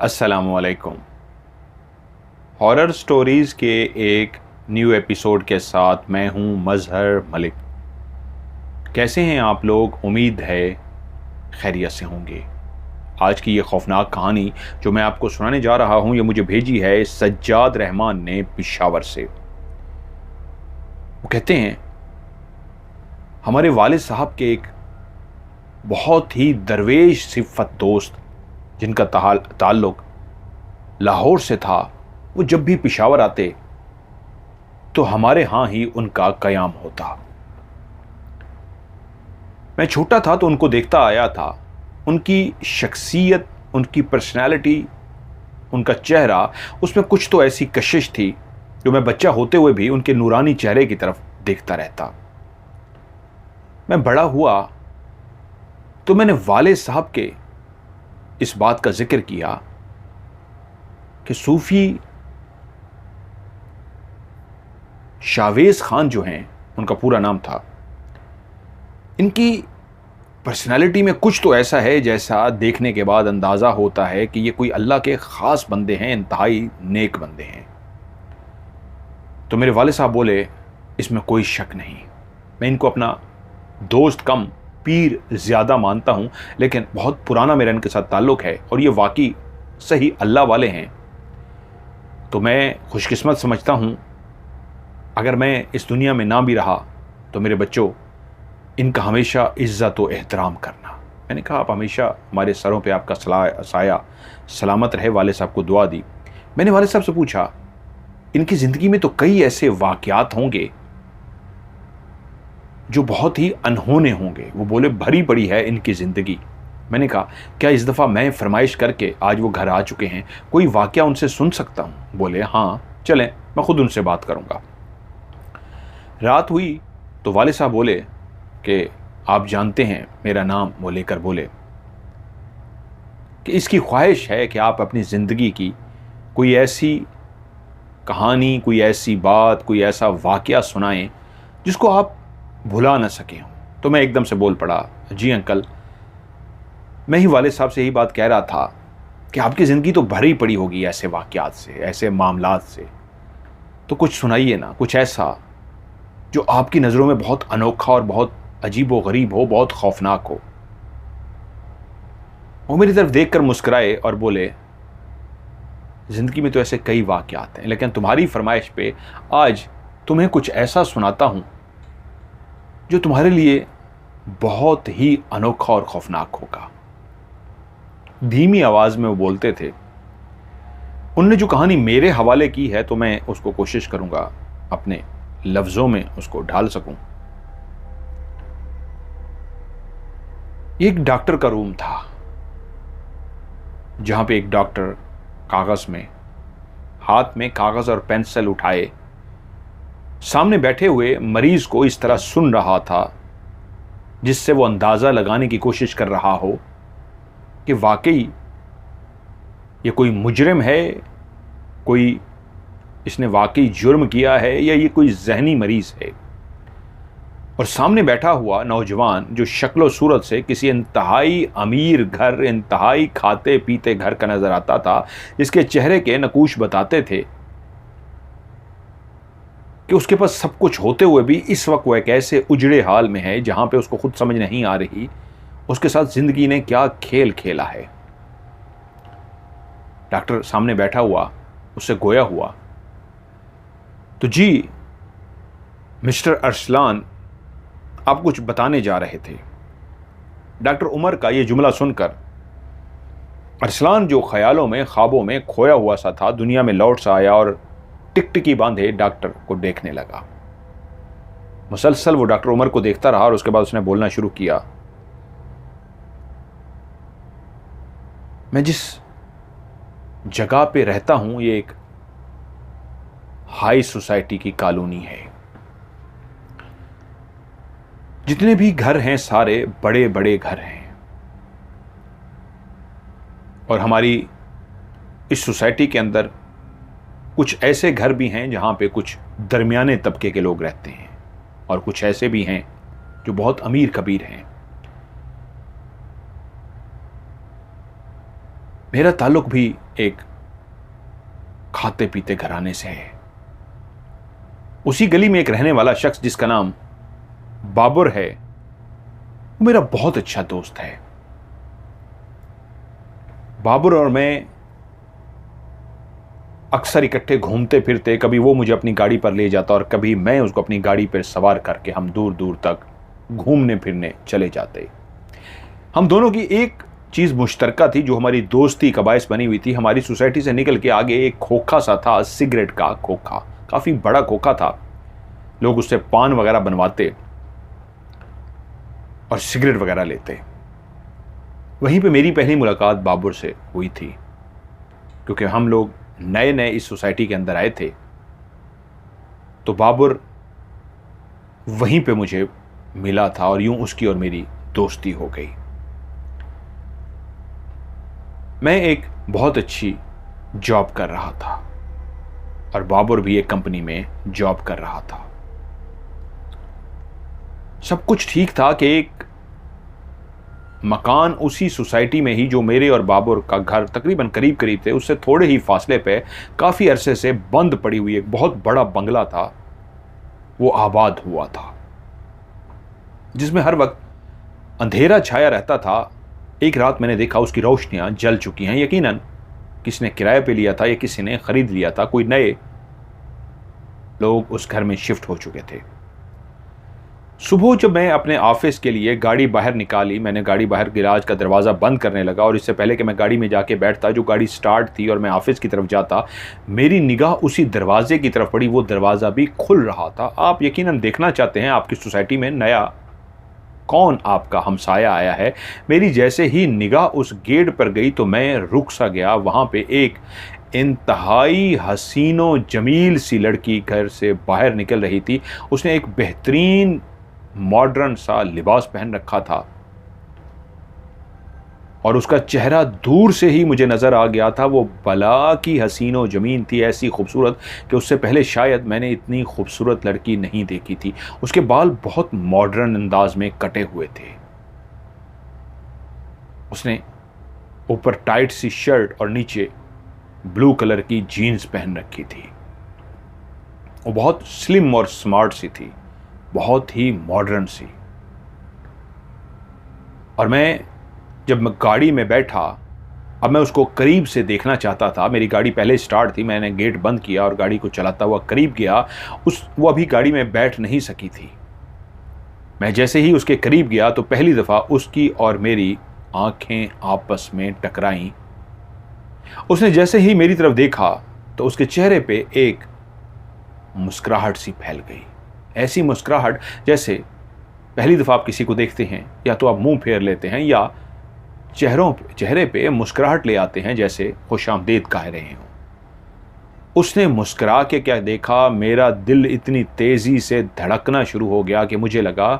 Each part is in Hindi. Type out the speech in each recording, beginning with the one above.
अस्सलामुअलैकुम। हॉरर स्टोरीज़ के एक न्यू एपिसोड के साथ मैं हूं मज़हर मलिक। कैसे हैं आप लोग? उम्मीद है खैरियत से होंगे। आज की ये खौफनाक कहानी जो मैं आपको सुनाने जा रहा हूं, ये मुझे भेजी है सज्जाद रहमान ने पेशावर से। वो कहते हैं, हमारे वालिद साहब के एक बहुत ही दरवेश सिफ़त दोस्त जिनका ताल्लुक़ लाहौर से था, वो जब भी पेशावर आते तो हमारे यहाँ ही उनका क़याम होता। मैं छोटा था तो उनको देखता आया था। उनकी शख्सियत, उनकी पर्सनैलिटी, उनका चेहरा, उसमें कुछ तो ऐसी कशिश थी जो मैं बच्चा होते हुए भी उनके नूरानी चेहरे की तरफ देखता रहता। मैं बड़ा हुआ तो मैंने वालिद साहब के इस बात का जिक्र किया कि सूफ़ी शावेज़ खान जो हैं, उनका पूरा नाम था, इनकी पर्सनालिटी में कुछ तो ऐसा है जैसा देखने के बाद अंदाज़ा होता है कि ये कोई अल्लाह के ख़ास बंदे हैं, इंतहाई नेक बंदे हैं। तो मेरे वालिद साहब बोले, इसमें कोई शक नहीं। मैं इनको अपना दोस्त कम पीर ज़्यादा मानता हूँ, लेकिन बहुत पुराना मेरा इनके साथ ताल्लुक़ है और ये वाकई सही अल्लाह वाले हैं। तो मैं खुशकिस्मत समझता हूँ, अगर मैं इस दुनिया में ना भी रहा तो मेरे बच्चों, इनका हमेशा इज़्ज़त व एहतराम करना। मैंने कहा, आप हमेशा हमारे सरों पे आपका साया सलामत रहे। वालिद साहब को दुआ दी। मैंने वालिद साहब से पूछा, इनकी ज़िंदगी में तो कई ऐसे वाक़यात होंगे जो बहुत ही अनहोने होंगे। वो बोले, भरी पड़ी है इनकी ज़िंदगी। मैंने कहा, क्या इस दफ़ा मैं फरमाइश करके, आज वो घर आ चुके हैं, कोई वाक़या उनसे सुन सकता हूँ? बोले, हाँ चलें, मैं ख़ुद उनसे बात करूँगा। रात हुई तो वालिद साहब बोले कि आप जानते हैं मेरा नाम? वो लेकर बोले कि इसकी ख्वाहिश है कि आप अपनी ज़िंदगी की कोई ऐसी कहानी, कोई ऐसी बात, कोई ऐसा वाक़या सुनाएं जिसको आप भुला ना सके हों। तो मैं एकदम से बोल पड़ा, जी अंकल, मैं ही वालिद साहब से यही बात कह रहा था कि आपकी ज़िंदगी तो भरी पड़ी होगी ऐसे वाक़यात से, ऐसे मामलात से, तो कुछ सुनाइए ना, कुछ ऐसा जो आपकी नज़रों में बहुत अनोखा और बहुत अजीब व गरीब हो, बहुत खौफनाक हो। वो मेरी तरफ देखकर मुस्कुराए और बोले, ज़िंदगी में तो ऐसे कई वाक़यात हैं, लेकिन तुम्हारी फरमाइश पे आज तुम्हें कुछ ऐसा सुनाता हूँ जो तुम्हारे लिए बहुत ही अनोखा और खौफनाक होगा। धीमी आवाज़ में वो बोलते थे। उनने जो कहानी मेरे हवाले की है तो मैं उसको कोशिश करूँगा अपने लफ्ज़ों में उसको ढाल सकूं। एक डॉक्टर का रूम था जहां पे एक डॉक्टर कागज़ में, हाथ में कागज़ और पेंसिल उठाए सामने बैठे हुए मरीज को इस तरह सुन रहा था जिससे वो अंदाज़ा लगाने की कोशिश कर रहा हो कि वाकई ये कोई मुजरिम है, कोई इसने वाकई जुर्म किया है, या ये कोई जहनी मरीज़ है। और सामने बैठा हुआ नौजवान जो शक्ल सूरत से किसी इंतहाई अमीर घर, इंतहाई खाते पीते घर का नज़र आता था, जिसके चेहरे के नकूश बताते थे कि उसके पास सब कुछ होते हुए भी इस वक्त वह एक ऐसे उजड़े हाल में है जहां पे उसको खुद समझ नहीं आ रही उसके साथ ज़िंदगी ने क्या खेल खेला है। डॉक्टर सामने बैठा हुआ उससे गोया हुआ, तो जी मिस्टर अरसलान, आप कुछ बताने जा रहे थे। डॉक्टर उमर का ये जुमला सुनकर अरसलान, जो ख्यालों में, ख्वाबों में खोया हुआ सा था, दुनिया में लौट सा आया और टिकटिकी बांधे डॉक्टर को देखने लगा। मुसलसल वो डॉक्टर उमर को देखता रहा और उसके बाद उसने बोलना शुरू किया, मैं जिस जगह पे रहता हूं ये एक हाई सोसाइटी की कॉलोनी है। जितने भी घर हैं सारे बड़े बड़े घर हैं और हमारी इस सोसाइटी के अंदर कुछ ऐसे घर भी हैं जहां पे कुछ दरमियाने तबके के लोग रहते हैं और कुछ ऐसे भी हैं जो बहुत अमीर कबीर हैं। मेरा ताल्लुक भी एक खाते पीते घराने से है। उसी गली में एक रहने वाला शख्स जिसका नाम बाबर है, वो मेरा बहुत अच्छा दोस्त है। बाबर और मैं अक्सर इकट्ठे घूमते फिरते, कभी वो मुझे अपनी गाड़ी पर ले जाता और कभी मैं उसको अपनी गाड़ी पर सवार करके हम दूर दूर तक घूमने फिरने चले जाते। हम दोनों की एक चीज़ मुश्तरका थी जो हमारी दोस्ती का बायस बनी हुई थी। हमारी सोसाइटी से निकल के आगे एक खोखा सा था, सिगरेट का खोखा, काफ़ी बड़ा खोखा था। लोग उससे पान वगैरह बनवाते और सिगरेट वगैरह लेते। वहीं पे मेरी पहली मुलाकात बाबर से हुई थी, क्योंकि हम लोग नए नए इस सोसाइटी के अंदर आए थे। तो बाबर वहीं पे मुझे मिला था और यूं उसकी और मेरी दोस्ती हो गई। मैं एक बहुत अच्छी जॉब कर रहा था और बाबर भी एक कंपनी में जॉब कर रहा था। सब कुछ ठीक था कि एक मकान उसी सोसाइटी में ही, जो मेरे और बाबर का घर तकरीबन करीब करीब थे, उससे थोड़े ही फासले पे काफ़ी अरसे से बंद पड़ी हुई एक बहुत बड़ा बंगला था, वो आबाद हुआ था, जिसमें हर वक्त अंधेरा छाया रहता था। एक रात मैंने देखा उसकी रोशनियां जल चुकी हैं। यकीनन किसी ने किराए पे लिया था या किसी ने खरीद लिया था, कोई नए लोग उस घर में शिफ्ट हो चुके थे। सुबह जब मैं अपने ऑफिस के लिए गाड़ी बाहर निकाली, मैंने गाड़ी बाहर गैराज का दरवाज़ा बंद करने लगा और इससे पहले कि मैं गाड़ी में जाके बैठता, जो गाड़ी स्टार्ट थी और मैं ऑफिस की तरफ जाता, मेरी निगाह उसी दरवाजे की तरफ पड़ी। वो दरवाज़ा भी खुल रहा था। आप यकीनन देखना चाहते हैं आपकी सोसाइटी में नया कौन आपका हमसाया आया है। मेरी जैसे ही निगाह उस गेट पर गई तो मैं रुक सा गया। वहाँ पे एक इंतहाई हसीनो जमील सी लड़की घर से बाहर निकल रही थी। उसने एक बेहतरीन मॉडर्न सा लिबास पहन रखा था और उसका चेहरा दूर से ही मुझे नज़र आ गया था। वो बला की हसीनो जमीन थी, ऐसी खूबसूरत कि उससे पहले शायद मैंने इतनी खूबसूरत लड़की नहीं देखी थी। उसके बाल बहुत मॉडर्न अंदाज में कटे हुए थे। उसने ऊपर टाइट सी शर्ट और नीचे ब्लू कलर की जीन्स पहन रखी थी। वो बहुत स्लिम और स्मार्ट सी थी, बहुत ही मॉडर्न सी। और जब मैं गाड़ी में बैठा, अब मैं उसको करीब से देखना चाहता था। मेरी गाड़ी पहले स्टार्ट थी, मैंने गेट बंद किया और गाड़ी को चलाता हुआ करीब गया। वो अभी गाड़ी में बैठ नहीं सकी थी। मैं जैसे ही उसके करीब गया तो पहली दफ़ा उसकी और मेरी आंखें आपस में टकराईं। उसने जैसे ही मेरी तरफ देखा तो उसके चेहरे पे एक मुस्कुराहट सी फैल गई। ऐसी मुस्कुराहट जैसे पहली दफ़ा आप किसी को देखते हैं, या तो आप मुंह फेर लेते हैं या चेहरे पे मुस्कुराहट ले आते हैं, जैसे खुशामदीद कह रहे हों। उसने मुस्कुरा के क्या देखा, मेरा दिल इतनी तेज़ी से धड़कना शुरू हो गया कि मुझे लगा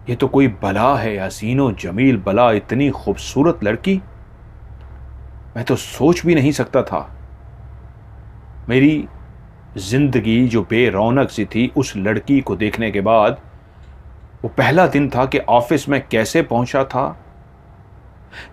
ये तो कोई बला है, हसीनो जमील बला, इतनी खूबसूरत लड़की मैं तो सोच भी नहीं सकता था। मेरी जिंदगी जो बेरौनक सी थी, उस लड़की को देखने के बाद वो पहला दिन था कि ऑफिस में कैसे पहुंचा था।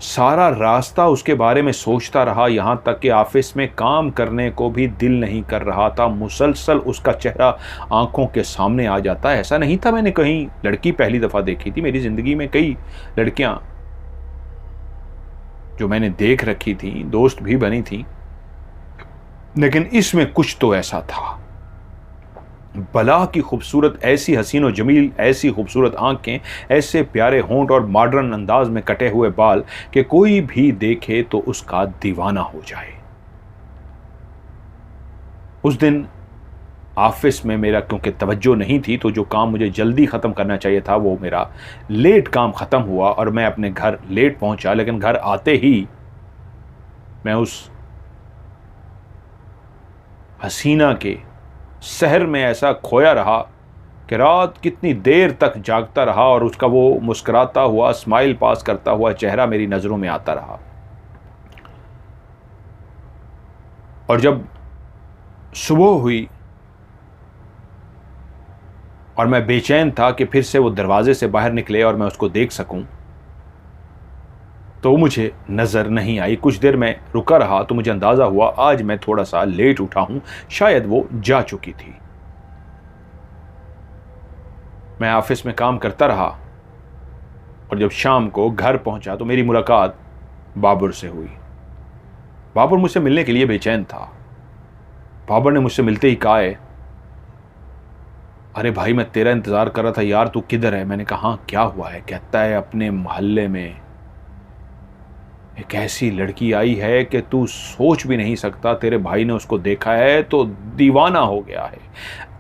सारा रास्ता उसके बारे में सोचता रहा, यहां तक कि ऑफिस में काम करने को भी दिल नहीं कर रहा था। मुसलसल उसका चेहरा आंखों के सामने आ जाता। ऐसा नहीं था मैंने कहीं लड़की पहली दफा देखी थी। मेरी जिंदगी में कई लड़कियां जो मैंने देख रखी थी, दोस्त भी बनी थी, लेकिन इसमें कुछ तो ऐसा था। बला की खूबसूरत, ऐसी हसीनो जमील, ऐसी खूबसूरत आंखें, ऐसे प्यारे होंठ और मॉडर्न अंदाज में कटे हुए बाल कि कोई भी देखे तो उसका दीवाना हो जाए। उस दिन ऑफिस में मेरा क्योंकि तवज्जो नहीं थी, तो जो काम मुझे जल्दी ख़त्म करना चाहिए था वो मेरा लेट काम ख़त्म हुआ और मैं अपने घर लेट पहुंचा। लेकिन घर आते ही मैं उस हसीना के शहर में ऐसा खोया रहा कि रात कितनी देर तक जागता रहा और उसका वो मुस्कुराता हुआ, स्माइल पास करता हुआ चेहरा मेरी नज़रों में आता रहा। और जब सुबह हुई और मैं बेचैन था कि फिर से वो दरवाजे से बाहर निकले और मैं उसको देख सकूं, तो मुझे नज़र नहीं आई। कुछ देर मैं रुका रहा तो मुझे अंदाज़ा हुआ आज मैं थोड़ा सा लेट उठा हूँ, शायद वो जा चुकी थी। मैं ऑफिस में काम करता रहा और जब शाम को घर पहुंचा तो मेरी मुलाकात बाबर से हुई। बाबर मुझसे मिलने के लिए बेचैन था। बाबर ने मुझसे मिलते ही कहा है, अरे भाई मैं तेरा इंतज़ार कर रहा था यार, तू किधर है? मैंने कहा हाँ क्या हुआ है? कहता है अपने मोहल्ले में एक ऐसी लड़की आई है कि तू सोच भी नहीं सकता, तेरे भाई ने उसको देखा है तो दीवाना हो गया है।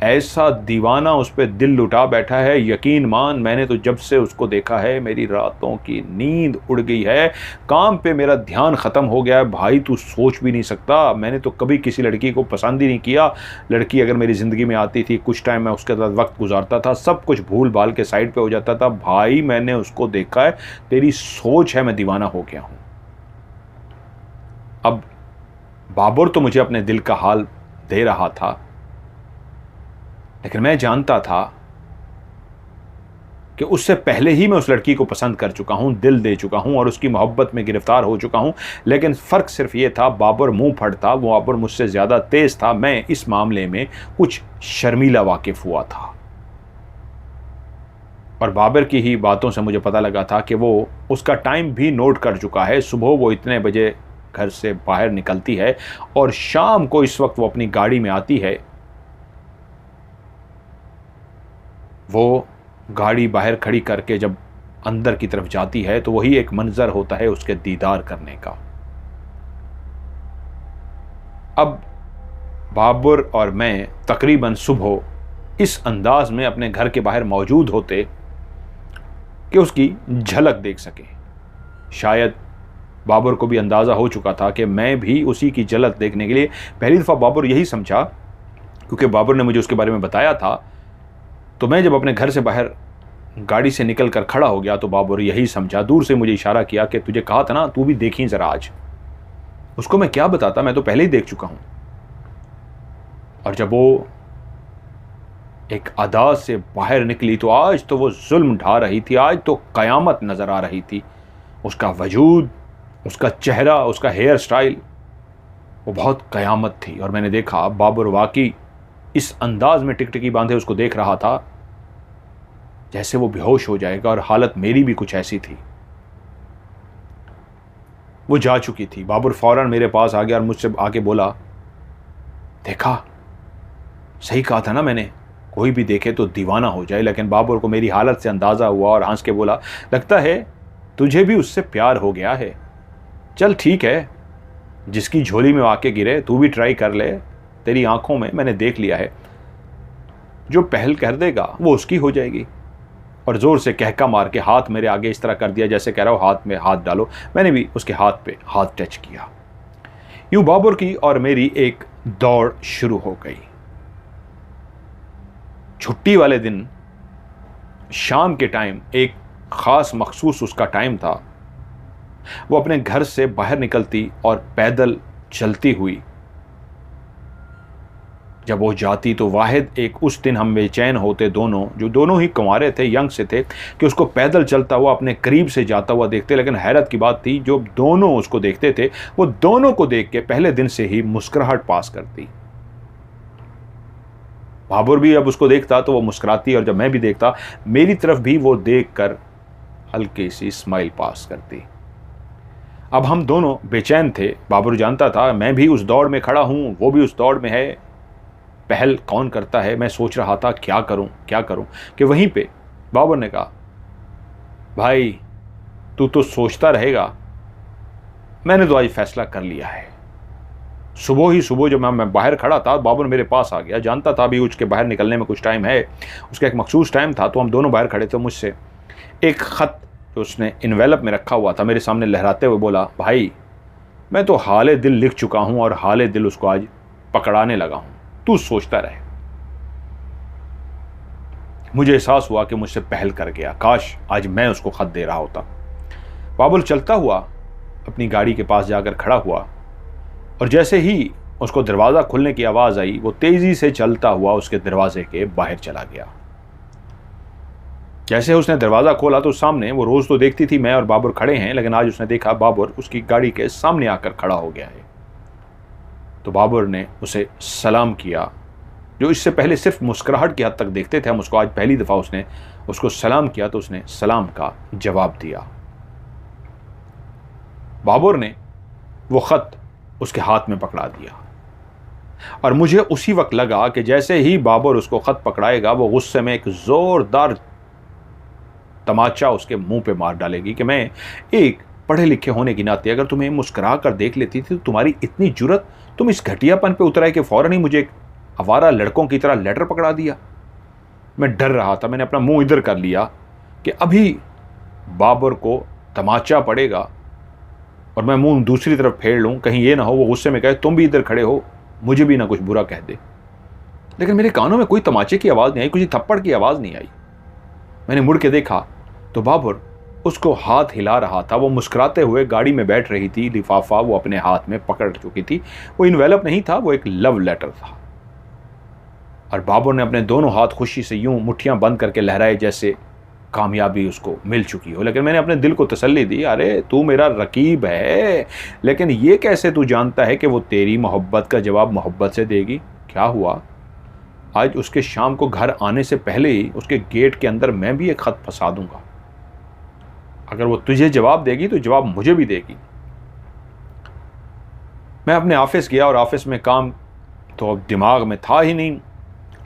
ऐसा दीवाना उस पर दिल लुटा बैठा है, यकीन मान मैंने तो जब से उसको देखा है मेरी रातों की नींद उड़ गई है, काम पे मेरा ध्यान ख़त्म हो गया है। भाई तू सोच भी नहीं सकता, मैंने तो कभी किसी लड़की को पसंद ही नहीं किया। लड़की अगर मेरी ज़िंदगी में आती थी, कुछ टाइम मैं उसके साथ वक्त गुजारता था, सब कुछ भूल भाल के साइड पे हो जाता था। भाई मैंने उसको देखा है, तेरी सोच है, मैं दीवाना हो गया हूँ। अब बाबर तो मुझे अपने दिल का हाल दे रहा था, लेकिन मैं जानता था कि उससे पहले ही मैं उस लड़की को पसंद कर चुका हूं, दिल दे चुका हूं और उसकी मोहब्बत में गिरफ्तार हो चुका हूं। लेकिन फ़र्क सिर्फ ये था, बाबर मुंह फट था, वो बाबर मुझसे ज़्यादा तेज़ था। मैं इस मामले में कुछ शर्मीला वाकिफ़ हुआ था और बाबर की ही बातों से मुझे पता लगा था कि वो उसका टाइम भी नोट कर चुका है। सुबह वो इतने बजे घर से बाहर निकलती है और शाम को इस वक्त वो अपनी गाड़ी में आती है। वो गाड़ी बाहर खड़ी करके जब अंदर की तरफ जाती है तो वही एक मंजर होता है उसके दीदार करने का। अब बाबर और मैं तकरीबन सुबह इस अंदाज में अपने घर के बाहर मौजूद होते कि उसकी झलक देख सके। शायद बाबर को भी अंदाज़ा हो चुका था कि मैं भी उसी की झलक देखने के लिए, पहली दफ़ा बाबर यही समझा क्योंकि बाबर ने मुझे उसके बारे में बताया था। तो मैं जब अपने घर से बाहर गाड़ी से निकल कर खड़ा हो गया तो बाबर यही समझा, दूर से मुझे इशारा किया कि तुझे कहा था ना, तू भी देखी ज़रा आज। उसको मैं क्या बताता, मैं तो पहले ही देख चुका हूँ। और जब वो एक अदा से बाहर निकली तो आज तो वो जुल्म ढा रही थी, आज तो क़यामत नज़र आ रही थी। उसका वजूद, उसका चेहरा, उसका हेयर स्टाइल, वो बहुत क़यामत थी। और मैंने देखा बाबर वाकई इस अंदाज में टिकटिकी बांधे उसको देख रहा था जैसे वो बेहोश हो जाएगा, और हालत मेरी भी कुछ ऐसी थी। वो जा चुकी थी। बाबर फौरन मेरे पास आ गया और मुझसे आके बोला, देखा सही कहा था ना मैंने, कोई भी देखे तो दीवाना हो जाए। लेकिन बाबर को मेरी हालत से अंदाज़ा हुआ और हंस के बोला, लगता है तुझे भी उससे प्यार हो गया है। चल ठीक है, जिसकी झोली में आके गिरे तू भी ट्राई कर ले। तेरी आंखों में मैंने देख लिया है, जो पहल कर देगा वो उसकी हो जाएगी। और ज़ोर से कहका मार के हाथ मेरे आगे इस तरह कर दिया जैसे कह रहा हो हाथ में हाथ डालो। मैंने भी उसके हाथ पे हाथ टच किया। यूं बाबर की और मेरी एक दौड़ शुरू हो गई। छुट्टी वाले दिन शाम के टाइम एक ख़ास मखसूस उसका टाइम था। वो अपने घर से बाहर निकलती और पैदल चलती हुई जब वो जाती तो वाहिद एक, उस दिन हम बेचैन होते दोनों, जो दोनों ही कुंवारे थे, यंग से थे, कि उसको पैदल चलता हुआ अपने करीब से जाता हुआ देखते। लेकिन हैरत की बात थी, जो दोनों उसको देखते थे वो दोनों को देख के पहले दिन से ही मुस्कुराहट पास करती। बाबर भी अब उसको देखता तो वो मुस्कुराती, और जब मैं भी देखता मेरी तरफ भी वो देख कर हल्की सी स्माइल पास करती। अब हम दोनों बेचैन थे। बाबर जानता था मैं भी उस दौड़ में खड़ा हूं, वो भी उस दौड़ में है। पहल कौन करता है, मैं सोच रहा था क्या करूं क्या करूं, कि वहीं पे बाबर ने कहा, भाई तू तो सोचता रहेगा, मैंने तो आज फैसला कर लिया है। सुबह ही सुबह जब मैं बाहर खड़ा था, बाबर मेरे पास आ गया। जानता था अभी उसके बाहर निकलने में कुछ टाइम है, उसका एक मखसूस टाइम था। तो हम दोनों बाहर खड़े थे। मुझसे एक ख़त जो उसने इन्वेलप में रखा हुआ था मेरे सामने लहराते हुए बोला, भाई मैं तो हाले दिल लिख चुका हूं और हाले दिल उसको आज पकड़ाने लगा हूं, तू सोचता रहे। मुझे एहसास हुआ कि मुझसे पहल कर गया, काश आज मैं उसको खत दे रहा होता। बाबुल चलता हुआ अपनी गाड़ी के पास जाकर खड़ा हुआ, और जैसे ही उसको दरवाज़ा खुलने की आवाज़ आई, वो तेज़ी से चलता हुआ उसके दरवाजे के बाहर चला गया। जैसे उसने दरवाज़ा खोला तो सामने, वो रोज़ तो देखती थी मैं और बाबर खड़े हैं, लेकिन आज उसने देखा बाबर उसकी गाड़ी के सामने आकर खड़ा हो गया है। तो बाबर ने उसे सलाम किया, जो इससे पहले सिर्फ मुस्कुराहट की हद तक देखते थे हम उसको, आज पहली दफ़ा उसने उसको सलाम किया तो उसने सलाम का जवाब दिया। बाबर ने वो ख़त उसके हाथ में पकड़ा दिया और मुझे उसी वक्त लगा कि जैसे ही बाबर उसको ख़त पकड़ाएगा वो गुस्से में एक ज़ोरदार तमाचा उसके मुंह पे मार डालेगी कि मैं एक पढ़े लिखे होने की नाते अगर तुम्हें मुस्कुरा कर देख लेती थी तो तुम्हारी इतनी जुर्रत, तुम इस घटियापन पे उतर आए कि फ़ौरन ही मुझे एक आवारा लड़कों की तरह लेटर पकड़ा दिया। मैं डर रहा था, मैंने अपना मुंह इधर कर लिया कि अभी बाबर को तमाचा पड़ेगा और मैं मुंह दूसरी तरफ फेर लूँ, कहीं ये ना हो वो गुस्से में कहे तुम भी इधर खड़े हो, मुझे भी ना कुछ बुरा कह दे। लेकिन मेरे कानों में कोई तमाचे की आवाज़ नहीं आई, कुछ थप्पड़ की आवाज़ नहीं आई। मैंने मुड़ के देखा तो बाबर उसको हाथ हिला रहा था, वो मुस्कुराते हुए गाड़ी में बैठ रही थी, लिफाफा वो अपने हाथ में पकड़ चुकी थी। वो इन्वेलप नहीं था, वो एक लव लेटर था। और बाबर ने अपने दोनों हाथ खुशी से यूं मुट्ठियां बंद करके लहराए जैसे कामयाबी उसको मिल चुकी हो। लेकिन मैंने अपने दिल को तसल्ली दी, अरे तू मेरा रकीब है, लेकिन ये कैसे तू जानता है कि वो तेरी मोहब्बत का जवाब मोहब्बत से देगी? क्या हुआ, आज उसके शाम को घर आने से पहले ही उसके गेट के अंदर मैं भी एक खत फंसा दूंगा। अगर वो तुझे जवाब देगी तो जवाब मुझे भी देगी। मैं अपने ऑफिस गया और ऑफिस में काम तो अब दिमाग में था ही नहीं।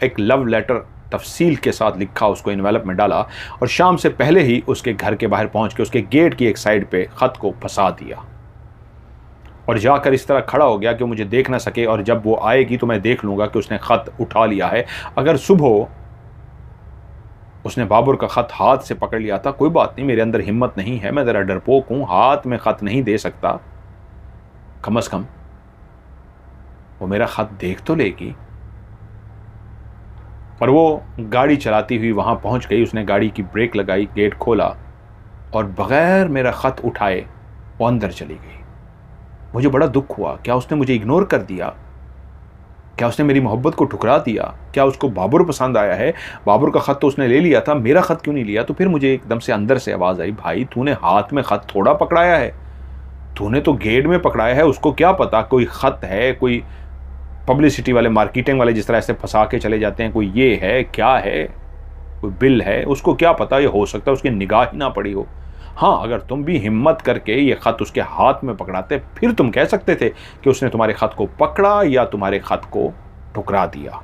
एक लव लेटर तफसील के साथ लिखा, उसको इन्वेलप में डाला और शाम से पहले ही उसके घर के बाहर पहुंच के उसके गेट की एक साइड पे खत को फंसा दिया और जाकर इस तरह खड़ा हो गया कि मुझे देख ना सके, और जब वो आएगी तो मैं देख लूँगा कि उसने ख़त उठा लिया है। अगर सुबह उसने बाबर का ख़त हाथ से पकड़ लिया था, कोई बात नहीं, मेरे अंदर हिम्मत नहीं है, मैं ज़रा डरपोक हूँ, हाथ में ख़त नहीं दे सकता, कम से कम वो मेरा ख़त देख तो लेगी। और वो गाड़ी चलाती हुई वहाँ पहुँच गई, उसने गाड़ी की ब्रेक लगाई, गेट खोला और बग़ैर मेरा ख़त उठाए वो अंदर चली गई। मुझे बड़ा दुख हुआ, क्या उसने मुझे इग्नोर कर दिया? क्या उसने मेरी मोहब्बत को ठुकरा दिया? क्या उसको बाबर पसंद आया है? बाबर का ख़त तो उसने ले लिया था, मेरा ख़त क्यों नहीं लिया? तो फिर मुझे एकदम से अंदर से आवाज़ आई, भाई तूने हाथ में ख़त थोड़ा पकड़ाया है, तूने तो गेट में पकड़ाया है। उसको क्या पता कोई ख़त है, कोई पब्लिसिटी वाले मार्केटिंग वाले जिस तरह से फंसा के चले जाते हैं, कोई ये है क्या है, कोई बिल है, उसको क्या पता, ये हो सकता है उसकी निगाह ही ना पड़ी हो। हाँ, अगर तुम भी हिम्मत करके ये ख़त उसके हाथ में पकड़ाते फिर तुम कह सकते थे कि उसने तुम्हारे ख़त को पकड़ा या तुम्हारे ख़त को ठुकरा दिया।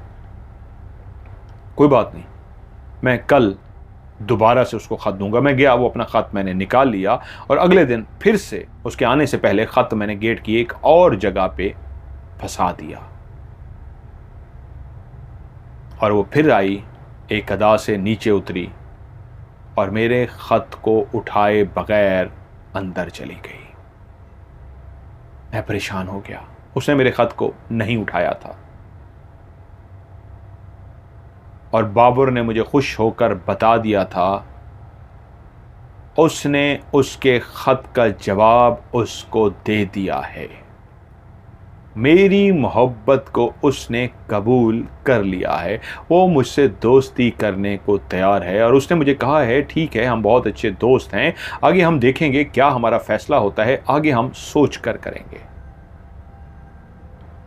कोई बात नहीं, मैं कल दोबारा से उसको ख़त दूंगा। मैं गया, वो अपना ख़त मैंने निकाल लिया और अगले दिन फिर से उसके आने से पहले ख़त मैंने गेट की एक और जगह पे फंसा दिया और वो फिर आई, एक अदा से नीचे उतरी और मेरे ख़त को उठाए बग़ैर अंदर चली गई। मैं परेशान हो गया, उसने मेरे ख़त को नहीं उठाया था और बाबर ने मुझे खुश होकर बता दिया था उसने उसके ख़त का जवाब उसको दे दिया है। मेरी मोहब्बत को उसने कबूल कर लिया है, वो मुझसे दोस्ती करने को तैयार है और उसने मुझे कहा है ठीक है, हम बहुत अच्छे दोस्त हैं, आगे हम देखेंगे क्या हमारा फ़ैसला होता है, आगे हम सोच कर करेंगे।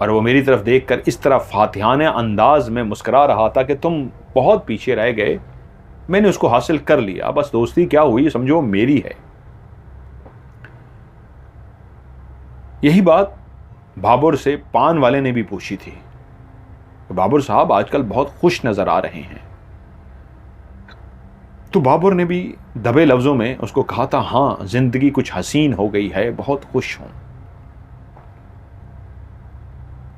और वो मेरी तरफ देखकर इस तरह फातिहाना अंदाज में मुस्करा रहा था कि तुम बहुत पीछे रह गए, मैंने उसको हासिल कर लिया, बस दोस्ती क्या हुई समझो मेरी है। यही बात बाबर से पान वाले ने भी पूछी थी। बाबर साहब आजकल बहुत खुश नजर आ रहे हैं। तो बाबर ने भी दबे लफ्जों में उसको कहा था, हाँ जिंदगी कुछ हसीन हो गई है, बहुत खुश हूं।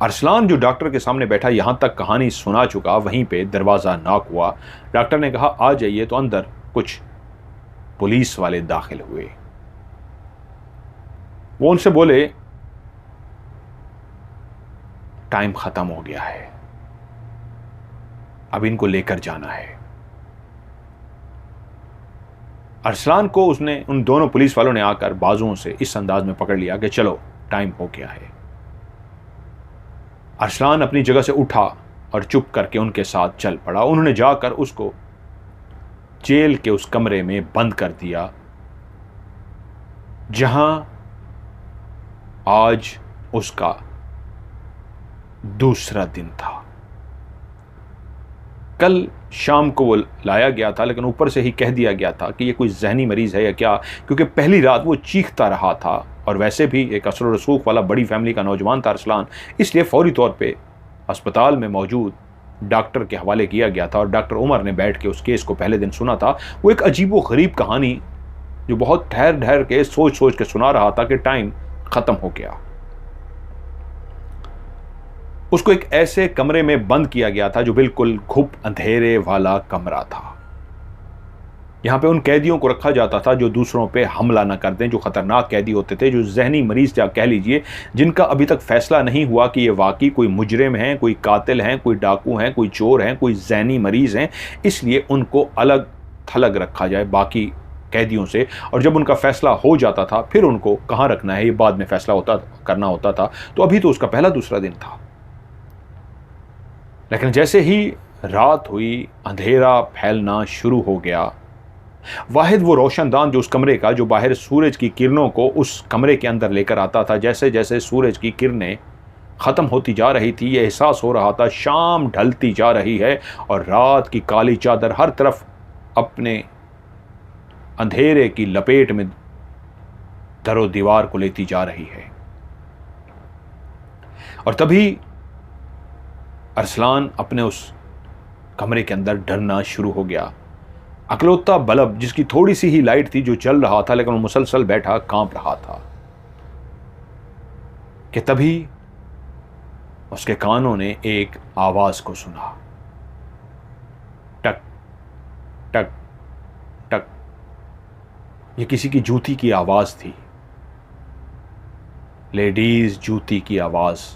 अरसलान जो डॉक्टर के सामने बैठा यहां तक कहानी सुना चुका, वहीं पे दरवाजा नॉक हुआ। डॉक्टर ने कहा आ जाइए, तो अंदर कुछ पुलिस वाले दाखिल हुए। वो उनसे बोले टाइम खत्म हो गया है, अब इनको लेकर जाना है। अरसलान को उसने उन दोनों पुलिस वालों ने आकर बाजुओं से इस अंदाज में पकड़ लिया कि चलो टाइम हो गया है। अरसलान अपनी जगह से उठा और चुप करके उनके साथ चल पड़ा। उन्होंने जाकर उसको जेल के उस कमरे में बंद कर दिया जहां आज उसका दूसरा दिन था। कल शाम को वो लाया गया था, लेकिन ऊपर से ही कह दिया गया था कि ये कोई जहनी मरीज है या क्या, क्योंकि पहली रात वो चीखता रहा था और वैसे भी एक असर और रसूख वाला बड़ी फैमिली का नौजवान था अरसलान, इसलिए फौरी तौर पे अस्पताल में मौजूद डॉक्टर के हवाले किया गया था। और डॉक्टर उमर ने बैठ के उस केस को पहले दिन सुना था। वो एक अजीब व गरीब कहानी जो बहुत ठहर ठहर के सोच सोच के सुना रहा था कि टाइम खत्म हो गया। उसको एक ऐसे कमरे में बंद किया गया था जो बिल्कुल घुप अंधेरे वाला कमरा था। यहां पे उन कैदियों को रखा जाता था जो दूसरों पे हमला न कर दें, जो खतरनाक कैदी होते थे, जो जहनी मरीज या कह लीजिए, जिनका अभी तक फैसला नहीं हुआ कि ये वाकई कोई मुजरिम हैं, कोई कातिल हैं, कोई डाकू हैं, कोई चोर हैं, कोई जहनी मरीज हैं। इसलिए उनको अलग थलग रखा जाए बाकी कैदियों से, और जब उनका फैसला हो जाता था फिर उनको कहाँ रखना है ये बाद में फैसला करना होता था। तो अभी तो उसका पहला दूसरा दिन था। लेकिन जैसे ही रात हुई, अंधेरा फैलना शुरू हो गया। वाहिद वो रोशनदान जो उस कमरे का, जो बाहर सूरज की किरणों को उस कमरे के अंदर लेकर आता था, जैसे जैसे सूरज की किरणें खत्म होती जा रही थी, यह एहसास हो रहा था शाम ढलती जा रही है और रात की काली चादर हर तरफ अपने अंधेरे की लपेट में दरो दीवार को लेती जा रही है। और तभी अरसलान अपने उस कमरे के अंदर डरना शुरू हो गया। अकलौता बल्ब जिसकी थोड़ी सी ही लाइट थी जो जल रहा था, लेकिन वो मुसलसल बैठा कांप रहा था कि तभी उसके कानों ने एक आवाज को सुना। टक टक टक। ये किसी की जूती की आवाज थी, लेडीज जूती की आवाज।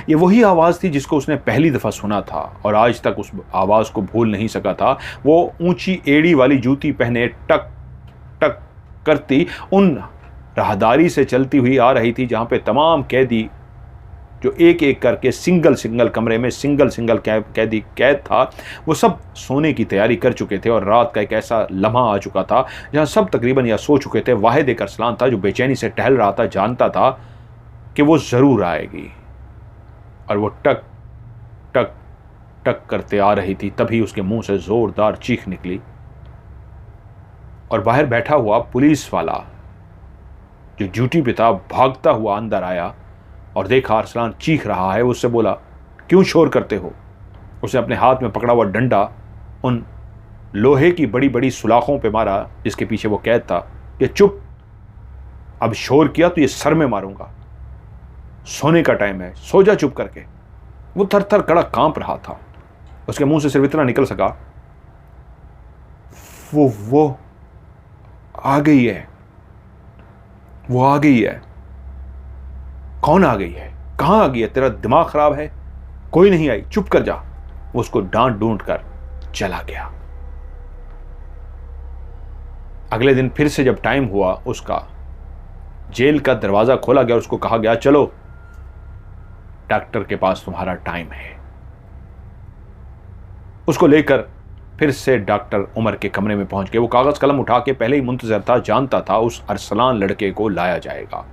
ये वही आवाज थी जिसको उसने पहली दफा सुना था और आज तक उस आवाज को भूल नहीं सका था। वो ऊंची एड़ी वाली जूती पहने टक टक करती उन राहदारी से चलती हुई आ रही थी जहां पे तमाम कैदी जो एक एक करके सिंगल कमरे में सिंगल कैदी कैद था, वो सब सोने की तैयारी कर चुके थे और रात का एक ऐसा लम्हा आ चुका था जहां सब तकरीबन या सो चुके थे। वाहिद एक अरसलान था जो बेचैनी से टहल रहा था, जानता था कि वो जरूर आएगी और वो टक टक टक करते आ रही थी। तभी उसके मुंह से जोरदार चीख निकली और बाहर बैठा हुआ पुलिस वाला जो ड्यूटी पे था भागता हुआ अंदर आया और देखा अरसलान चीख रहा है। उससे बोला, क्यों शोर करते हो? उसने अपने हाथ में पकड़ा हुआ डंडा उन लोहे की बड़ी बड़ी सुलाखों पे मारा जिसके पीछे वो कैद था। कि चुप, अब शोर किया तो ये सर में मारूंगा, सोने का टाइम है, सो जा चुप करके। वो थर थर कड़क कांप रहा था। उसके मुंह से सिर्फ इतना निकल सका, वो आ गई है, वो आ गई है। कौन आ गई है? कहां आ गई है? तेरा दिमाग खराब है? कोई नहीं आई, चुप कर जा। वो उसको डांट डूंट कर चला गया। अगले दिन फिर से जब टाइम हुआ, उसका जेल का दरवाजा खोला गया, उसको कहा गया, चलो डॉक्टर के पास तुम्हारा टाइम है। उसको लेकर फिर से डॉक्टर उमर के कमरे में पहुंच गए। वो कागज कलम उठा के पहले ही मुंतजर था, जानता था उस अरसलान लड़के को लाया जाएगा।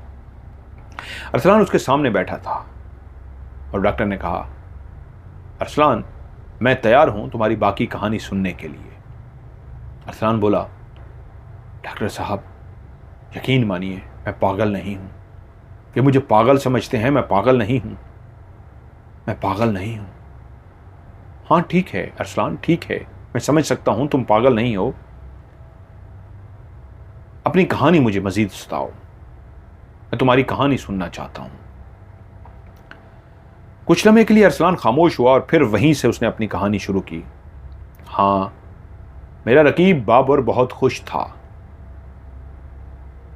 अरसलान उसके सामने बैठा था और डॉक्टर ने कहा, अरसलान, मैं तैयार हूं तुम्हारी बाकी कहानी सुनने के लिए। अरसलान बोला, डॉक्टर साहब यकीन मानिए मैं पागल नहीं हूं। ये मुझे पागल समझते हैं, मैं पागल नहीं हूं, मैं पागल नहीं हूं। हाँ ठीक है अरसलान, ठीक है, मैं समझ सकता हूं तुम पागल नहीं हो। अपनी कहानी मुझे मजीद सुनाओ, मैं तुम्हारी कहानी सुनना चाहता हूं। कुछ लम्हे के लिए अरसलान खामोश हुआ और फिर वहीं से उसने अपनी कहानी शुरू की। हाँ, मेरा रकीब बाबर बहुत खुश था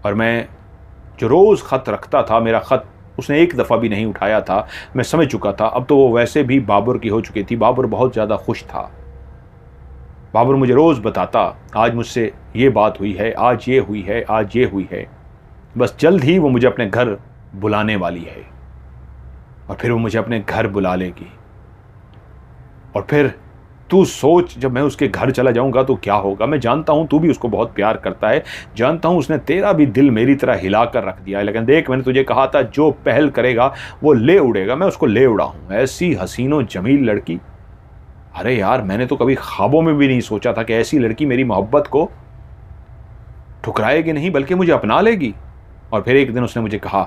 और मैं जो रोज खत रखता था, मेरा खत उसने एक दफ़ा भी नहीं उठाया था। मैं समझ चुका था अब तो वो वैसे भी बाबर की हो चुकी थी। बाबर बहुत ज़्यादा खुश था। बाबर मुझे रोज़ बताता, आज मुझसे ये बात हुई है, आज ये हुई है, आज ये हुई है। बस जल्द ही वो मुझे अपने घर बुलाने वाली है और फिर वो मुझे अपने घर बुला लेगी और फिर तू सोच, जब मैं उसके घर चला जाऊंगा तो क्या होगा। मैं जानता हूं तू भी उसको बहुत प्यार करता है, जानता हूं उसने तेरा भी दिल मेरी तरह हिला कर रख दिया है, लेकिन देख मैंने तुझे कहा था जो पहल करेगा वो ले उड़ेगा, मैं उसको ले उड़ा हूं। ऐसी हसीनो जमील लड़की, अरे यार मैंने तो कभी ख्वाबों में भी नहीं सोचा था कि ऐसी लड़की मेरी मोहब्बत को ठुकराएगी नहीं बल्कि मुझे अपना लेगी। और फिर एक दिन उसने मुझे कहा,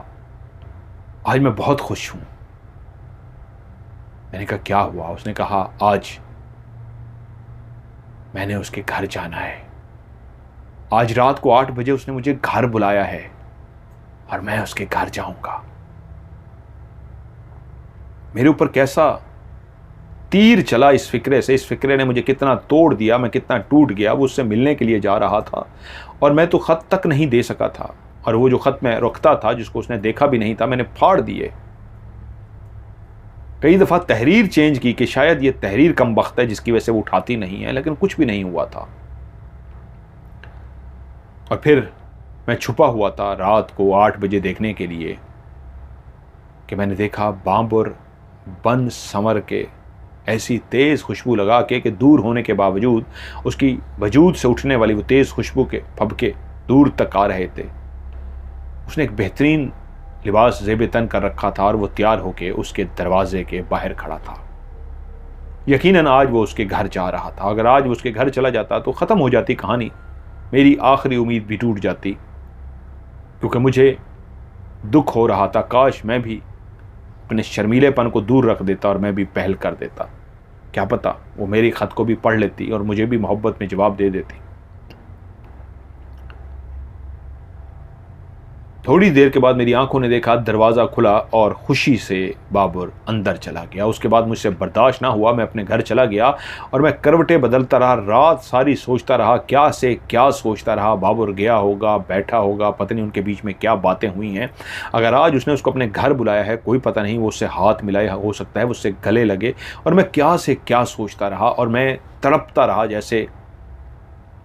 आज मैं बहुत खुश हूं। मैंने कहा क्या हुआ? उसने कहा, आज मैंने उसके घर जाना है। आज रात को 8 बजे उसने मुझे घर बुलाया है और मैं उसके घर जाऊंगा। मेरे ऊपर कैसा तीर चला इस फिक्रे से, इस फिक्रे ने मुझे कितना तोड़ दिया, मैं कितना टूट गया। वो उससे मिलने के लिए जा रहा था और मैं तो खत तक नहीं दे सका था, और वो जो खत मैं रखता था जिसको उसने देखा भी नहीं था, मैंने फाड़ दिए। कई दफ़ा तहरीर चेंज की कि शायद ये तहरीर कम वक्त है जिसकी वजह से वो उठाती नहीं है, लेकिन कुछ भी नहीं हुआ था। और फिर मैं छुपा हुआ था रात को 8 बजे देखने के लिए कि मैंने देखा बाबर बन संवर के ऐसी तेज़ खुशबू लगा के कि दूर होने के बावजूद उसकी वजूद से उठने वाली वो तेज़ खुशबू के फबके दूर तक आ रहे थे। उसने एक बेहतरीन लिबास ज़ेब तन कर रखा था और वो तैयार होके उसके दरवाजे के बाहर खड़ा था। यकीनन आज वो उसके घर जा रहा था। अगर आज वो उसके घर चला जाता तो ख़त्म हो जाती कहानी, मेरी आखिरी उम्मीद भी टूट जाती, क्योंकि मुझे दुख हो रहा था। काश मैं भी अपने शर्मीलेपन को दूर रख देता और मैं भी पहल कर देता। क्या पता वो मेरी ख़त को भी पढ़ लेती और मुझे भी मोहब्बत में जवाब दे देती। थोड़ी देर के बाद मेरी आंखों ने देखा दरवाज़ा खुला और खुशी से बाबर अंदर चला गया। उसके बाद मुझसे बर्दाश्त ना हुआ, मैं अपने घर चला गया और मैं करवटें बदलता रहा। रात सारी सोचता रहा, क्या से क्या सोचता रहा। बाबर गया होगा, बैठा होगा, पता नहीं उनके बीच में क्या बातें हुई हैं। अगर आज उसने उसको अपने घर बुलाया है, कोई पता नहीं, वो उससे हाथ मिलाए, हो सकता है वो उससे गले लगे। और मैं क्या से क्या सोचता रहा और मैं तड़पता रहा जैसे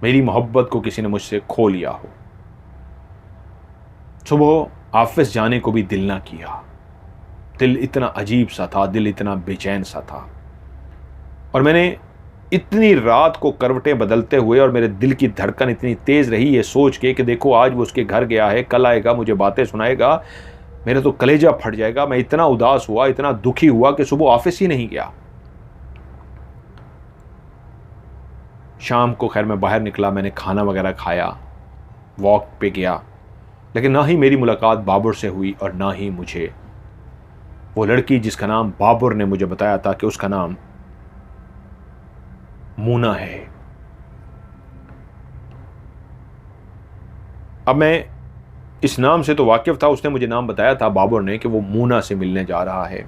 मेरी मोहब्बत को किसी ने मुझसे खो लिया हो। सुबह ऑफिस जाने को भी दिल ना किया। दिल इतना अजीब सा था, दिल इतना बेचैन सा था। और मैंने इतनी रात को करवटें बदलते हुए और मेरे दिल की धड़कन इतनी तेज़ रही ये सोच के कि देखो आज वो उसके घर गया है, कल आएगा, मुझे बातें सुनाएगा, मेरा तो कलेजा फट जाएगा। मैं इतना उदास हुआ, इतना दुखी हुआ कि सुबह ऑफिस ही नहीं गया। शाम को खैर मैं बाहर निकला, मैंने खाना वगैरह खाया, वॉक पे गया, लेकिन ना ही मेरी मुलाकात बाबर से हुई और ना ही मुझे वो लड़की जिसका नाम बाबर ने मुझे बताया था कि उसका नाम मूना है। अब मैं इस नाम से तो वाकिफ था, उसने मुझे नाम बताया था बाबर ने कि वो मूना से मिलने जा रहा है।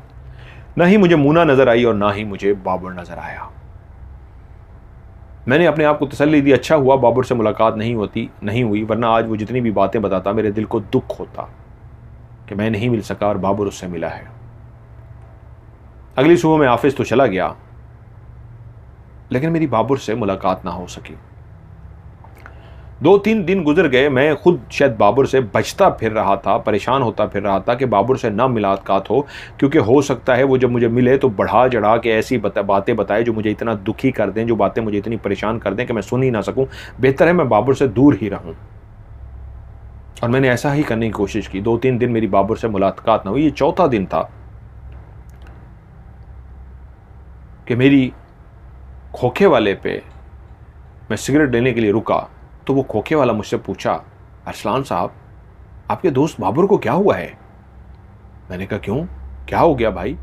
ना ही मुझे मूना नजर आई और ना ही मुझे बाबर नजर आया। मैंने अपने आप को तसल्ली दी, अच्छा हुआ बाबर से मुलाकात नहीं हुई, वरना आज वो जितनी भी बातें बताता मेरे दिल को दुख होता कि मैं नहीं मिल सका और बाबर उससे मिला है। अगली सुबह मैं ऑफिस तो चला गया, लेकिन मेरी बाबर से मुलाकात ना हो सकी। 2-3 दिन गुजर गए, मैं खुद शायद बाबर से बचता फिर रहा था, परेशान होता फिर रहा था कि बाबर से ना मुलाकात हो, क्योंकि हो सकता है वो जब मुझे मिले तो बढ़ा चढ़ा के ऐसी बातें बताए जो मुझे इतना दुखी कर दें, जो बातें मुझे इतनी परेशान कर दें कि मैं सुन ही ना सकूं। बेहतर है मैं बाबर से दूर ही रहूं। और मैंने ऐसा ही करने की कोशिश की। 2-3 दिन मेरी बाबर से मुलाकात ना हुई। ये चौथा दिन था कि मेरी खोखे वाले पे मैं सिगरेट लेने के लिए रुका तो वो खोखे वाला मुझसे पूछा, अरसलान साहब आपके दोस्त बाबर को क्या हुआ है? मैंने कहा क्यों, क्या हो गया भाई?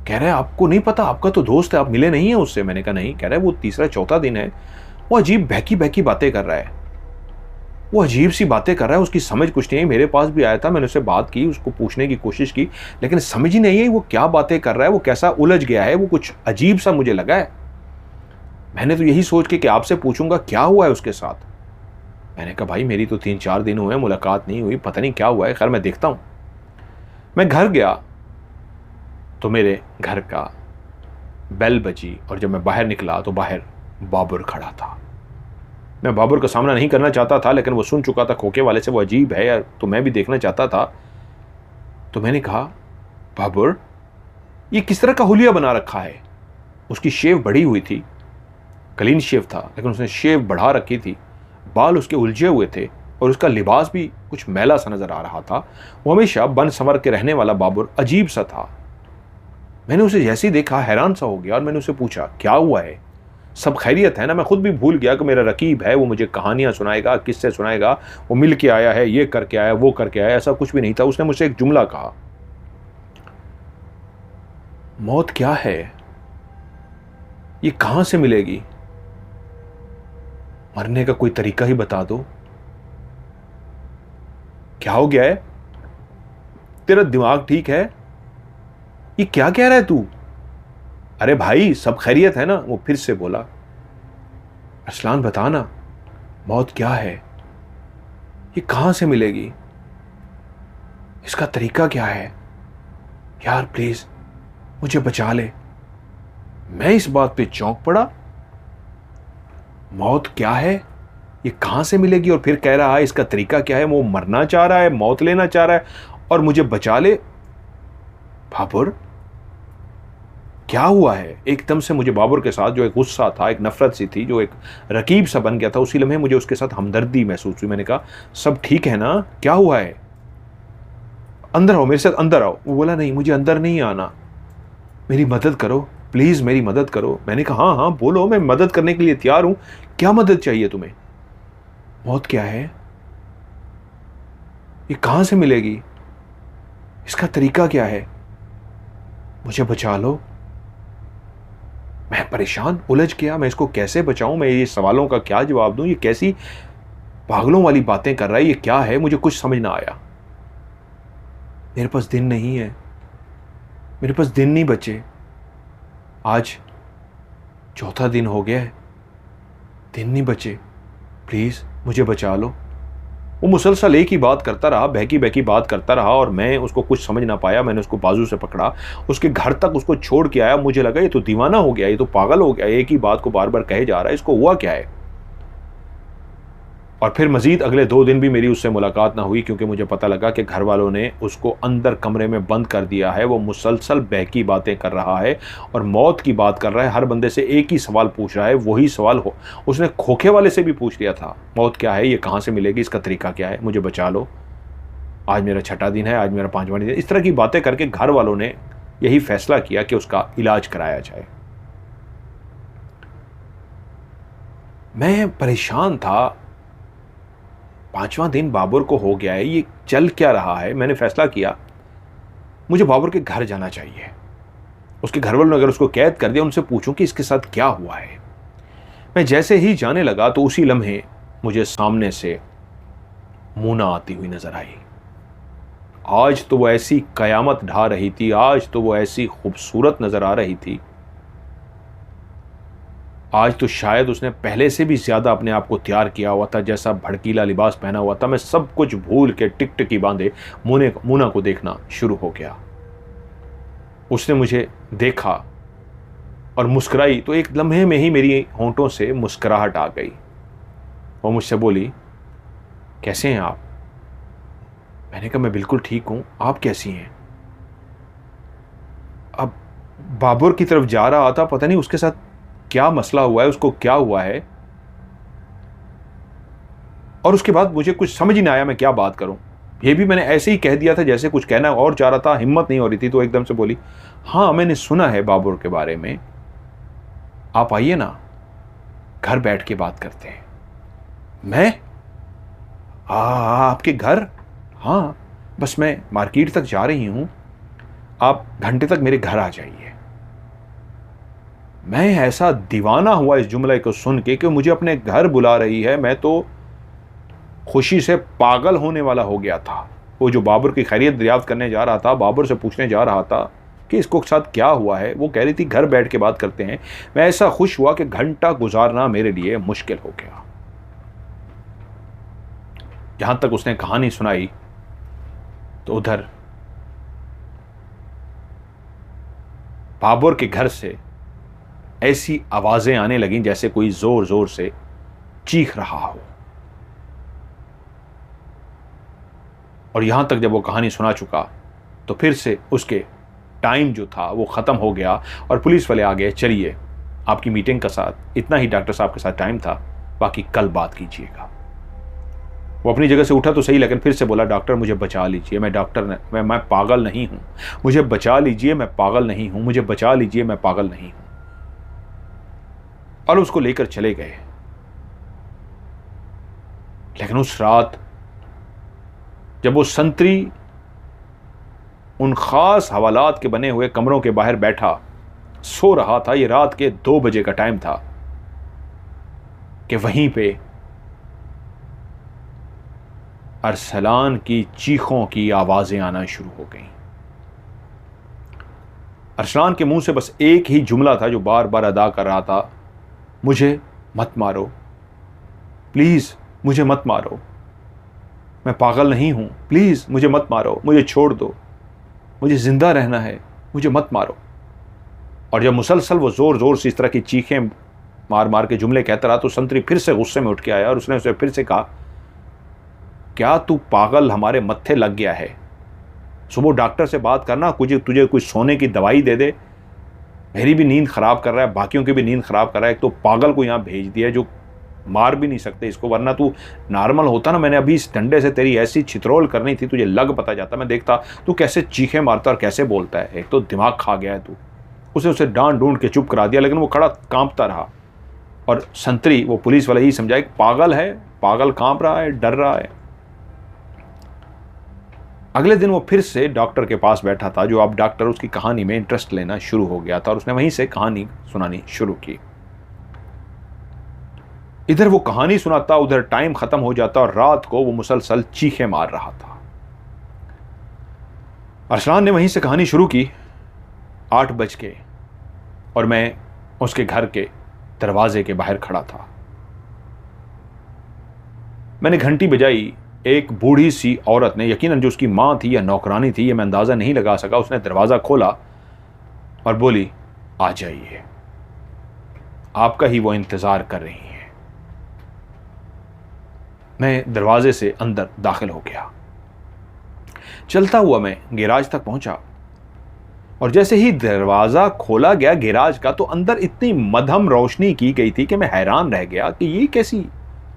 कह रहा है आपको नहीं पता, आपका तो दोस्त है, आप मिले नहीं है उससे। मैंने कहा नहीं। कह रहा है वो तीसरा चौथा दिन है, वो अजीब बहकी बहकी बातें कर रहा है, वो अजीब सी बातें कर रहा है, उसकी समझ कुछ नहीं है। मेरे पास भी आया था, मैंने उससे बात की, उसको पूछने की कोशिश की, लेकिन समझ ही नहीं है वो क्या बातें कर रहा है, वो कैसा उलझ गया है, वो कुछ अजीब सा मुझे लगा है। मैंने तो यही सोच के कि आपसे पूछूंगा क्या हुआ है उसके साथ। मैंने कहा भाई मेरी तो 3-4 दिन हुए, मुलाकात नहीं हुई, पता नहीं क्या हुआ है, खैर मैं देखता हूँ। मैं घर गया तो मेरे घर का बेल बजी और जब मैं बाहर निकला तो बाहर बाबर खड़ा था। मैं बाबर का सामना नहीं करना चाहता था, लेकिन वो सुन चुका था खोखे वाले से वो अजीब है यार, तो मैं भी देखना चाहता था। तो मैंने कहा बाबर ये किस तरह का हुलिया बना रखा है? उसकी शेव बढ़ी हुई थी, क्लीन शेव था, लेकिन उसने शेव बढ़ा रखी थी, बाल उसके उलझे हुए थे और उसका लिबास भी कुछ मैला सा नजर आ रहा था। वो हमेशा बन संवर के रहने वाला बाबर अजीब सा था। मैंने उसे जैसे ही देखा हैरान सा हो गया और मैंने उसे पूछा, क्या हुआ है, सब खैरियत है ना? मैं खुद भी भूल गया कि मेरा रकीब है, वो मुझे कहानियां सुनाएगा, किससे सुनाएगा, वो मिल के आया है, ये करके आया, वो करके आया। ऐसा कुछ भी नहीं था। उसने मुझसे एक जुमला कहा, मौत क्या है, ये कहां से मिलेगी, मरने का कोई तरीका ही बता दो। क्या हो गया है, तेरा दिमाग ठीक है, ये क्या कह रहा है तू? अरे भाई सब खैरियत है ना? वो फिर से बोला, अरसलान बता ना, मौत क्या है, ये कहां से मिलेगी, इसका तरीका क्या है, यार प्लीज मुझे बचा ले। मैं इस बात पे चौंक पड़ा, मौत क्या है, ये कहां से मिलेगी, और फिर कह रहा है इसका तरीका क्या है। वो मरना चाह रहा है, मौत लेना चाह रहा है और मुझे बचा ले। बाबर क्या हुआ है? एकदम से मुझे बाबर के साथ जो एक गुस्सा था, एक नफरत सी थी, जो एक रकीब सा बन गया था, उसी लम्हे मुझे उसके साथ हमदर्दी महसूस हुई। मैंने कहा, सब ठीक है ना, क्या हुआ है, अंदर आओ, मेरे साथ अंदर आओ। वो बोला, नहीं मुझे अंदर नहीं आना, मेरी मदद करो प्लीज, मेरी मदद करो। मैंने कहा, हाँ हाँ बोलो, मैं मदद करने के लिए तैयार हूं, क्या मदद चाहिए तुम्हें? मौत क्या है, ये कहां से मिलेगी, इसका तरीका क्या है, मुझे बचा लो। मैं परेशान, उलझ गया, मैं इसको कैसे बचाऊं, मैं ये सवालों का क्या जवाब दूं, ये कैसी पागलों वाली बातें कर रहा है, ये क्या है, मुझे कुछ समझ ना आया। मेरे पास दिन नहीं है, मेरे पास दिन नहीं बचे, आज चौथा दिन हो गया है, दिन नहीं बचे, प्लीज मुझे बचा लो। वो मुसलसल एक ही बात करता रहा, बहकी बहकी बात करता रहा और मैं उसको कुछ समझ ना पाया। मैंने उसको बाजू से पकड़ा, उसके घर तक उसको छोड़ के आया। मुझे लगा ये तो दीवाना हो गया, ये तो पागल हो गया, एक ही बात को बार बार कहे जा रहा है, इसको हुआ क्या है। और फिर मजीद अगले 2 दिन भी मेरी उससे मुलाकात ना हुई, क्योंकि मुझे पता लगा कि घर वालों ने उसको अंदर कमरे में बंद कर दिया है। वो मुसलसल बहकी बातें कर रहा है और मौत की बात कर रहा है। हर बंदे से एक ही सवाल पूछ रहा है, वही सवाल हो उसने खोखे वाले से भी पूछ लिया था, मौत क्या है, ये कहाँ से मिलेगी, इसका तरीका क्या है, मुझे बचा लो, आज मेरा 6वां दिन है, आज मेरा 5वां दिन है। इस तरह की बातें करके घर वालों ने यही फैसला किया कि उसका इलाज कराया जाए। मैं परेशान था, 5वां दिन बाबर को हो गया है, ये चल क्या रहा है। मैंने फैसला किया मुझे बाबर के घर जाना चाहिए। उसके घर वालों ने अगर उसको कैद कर दिया, उनसे पूछूं कि इसके साथ क्या हुआ है। मैं जैसे ही जाने लगा तो उसी लम्हे मुझे सामने से मूना आती हुई नजर आई। आज तो वो ऐसी कयामत ढा रही थी, आज तो वो ऐसी खूबसूरत नजर आ रही थी, आज तो शायद उसने पहले से भी ज्यादा अपने आप को तैयार किया हुआ था, जैसा भड़कीला लिबास पहना हुआ था। मैं सब कुछ भूल के टिकटिकी बांधे मूना को देखना शुरू हो गया। उसने मुझे देखा और मुस्कुराई तो एक लम्हे में ही मेरी होंठों से मुस्कुराहट आ गई। वो मुझसे बोली, कैसे हैं आप? मैंने कहा, मैं बिल्कुल ठीक हूं, आप कैसी हैं? अब बाबर की तरफ जा रहा था, पता नहीं उसके साथ क्या मसला हुआ है, उसको क्या हुआ है। और उसके बाद मुझे कुछ समझ ही ना आया मैं क्या बात करूं। ये भी मैंने ऐसे ही कह दिया था जैसे कुछ कहना और चाह रहा था, हिम्मत नहीं हो रही थी। तो एकदम से बोली, हाँ मैंने सुना है बाबर के बारे में, आप आइए ना, घर बैठ के बात करते हैं। मैं आपके घर? हाँ बस मैं मार्केट तक जा रही हूं, आप घंटे तक मेरे घर आ जाइए। मैं ऐसा दीवाना हुआ इस जुमले को सुन के कि मुझे अपने घर बुला रही है। मैं तो खुशी से पागल होने वाला हो गया था। वो जो बाबर की खैरियत दरियाफ्त करने जा रहा था, बाबर से पूछने जा रहा था कि इसको साथ क्या हुआ है, वो कह रही थी घर बैठ के बात करते हैं। मैं ऐसा खुश हुआ कि घंटा गुजारना मेरे लिए मुश्किल हो गया। जहां तक उसने कहानी सुनाई तो उधर बाबर के घर से ऐसी आवाजें आने लगीं जैसे कोई जोर जोर से चीख रहा हो। और यहां तक जब वो कहानी सुना चुका तो फिर से उसके टाइम जो था वो खत्म हो गया और पुलिस वाले आ गए, चलिए आपकी मीटिंग का साथ इतना ही डॉक्टर साहब के साथ टाइम था, बाकी कल बात कीजिएगा। वो अपनी जगह से उठा तो सही, लेकिन फिर से बोला, डॉक्टर मुझे बचा लीजिए, मैं डॉक्टर मैं पागल नहीं हूं, मुझे बचा लीजिए, मैं पागल नहीं हूं, मुझे बचा लीजिए, मैं पागल नहीं हूं। और उसको लेकर चले गए। लेकिन उस रात जब वो संतरी उन खास हवालात के बने हुए कमरों के बाहर बैठा सो रहा था, ये रात के 2 बजे का टाइम था, कि वहीं पे अरसलान की चीखों की आवाजें आना शुरू हो गईं। अरसलान के मुंह से बस एक ही जुमला था जो बार बार अदा कर रहा था, मुझे मत मारो, प्लीज मुझे मत मारो, मैं पागल नहीं हूं, प्लीज मुझे मत मारो, मुझे छोड़ दो, मुझे जिंदा रहना है, मुझे मत मारो। और जब मुसलसल वो जोर जोर से इस तरह की चीखें मार मार के जुमले कहता रहा, तो संतरी फिर से गुस्से में उठ के आया और उसने उसे फिर से कहा, क्या तू पागल हमारे मत्थे लग गया है? सुबह डॉक्टर से बात करना, तुझे कोई सोने की दवाई दे दे, मेरी भी नींद खराब कर रहा है, बाकियों की भी नींद खराब कर रहा है, एक तो पागल को यहाँ भेज दिया जो मार भी नहीं सकते इसको, वरना तू नॉर्मल होता ना, मैंने अभी इस डंडे से तेरी ऐसी छितरोल करनी थी, तुझे लग पता जाता, मैं देखता तू कैसे चीखे मारता और कैसे बोलता है, एक तो दिमाग खा गया है तू। उसे डांट ढूंढ के चुप करा दिया, लेकिन वो खड़ा कांपता रहा। और संतरी वो पुलिस वाले ही समझाए, पागल है, पागल कांप रहा है, डर रहा है। अगले दिन वो फिर से डॉक्टर के पास बैठा था, जो अब डॉक्टर उसकी कहानी में इंटरेस्ट लेना शुरू हो गया था, और उसने वहीं से कहानी सुनानी शुरू की। इधर वो कहानी सुनाता, उधर टाइम खत्म हो जाता, और रात को वो मुसलसल चीखें मार रहा था। अरसलान ने वहीं से कहानी शुरू की 8 बज के, और मैं उसके घर के दरवाजे के बाहर खड़ा था। मैंने घंटी बजाई। एक बूढ़ी सी औरत ने, यकीनन जो उसकी मां थी या नौकरानी थी, ये मैं अंदाजा नहीं लगा सका, उसने दरवाजा खोला और बोली, आ जाइए, आपका ही वो इंतजार कर रही है। मैं दरवाजे से अंदर दाखिल हो गया। चलता हुआ मैं गैराज तक पहुंचा, और जैसे ही दरवाजा खोला गया गैराज का, तो अंदर इतनी मध्यम रोशनी की गई थी कि मैं हैरान रह गया कि ये कैसी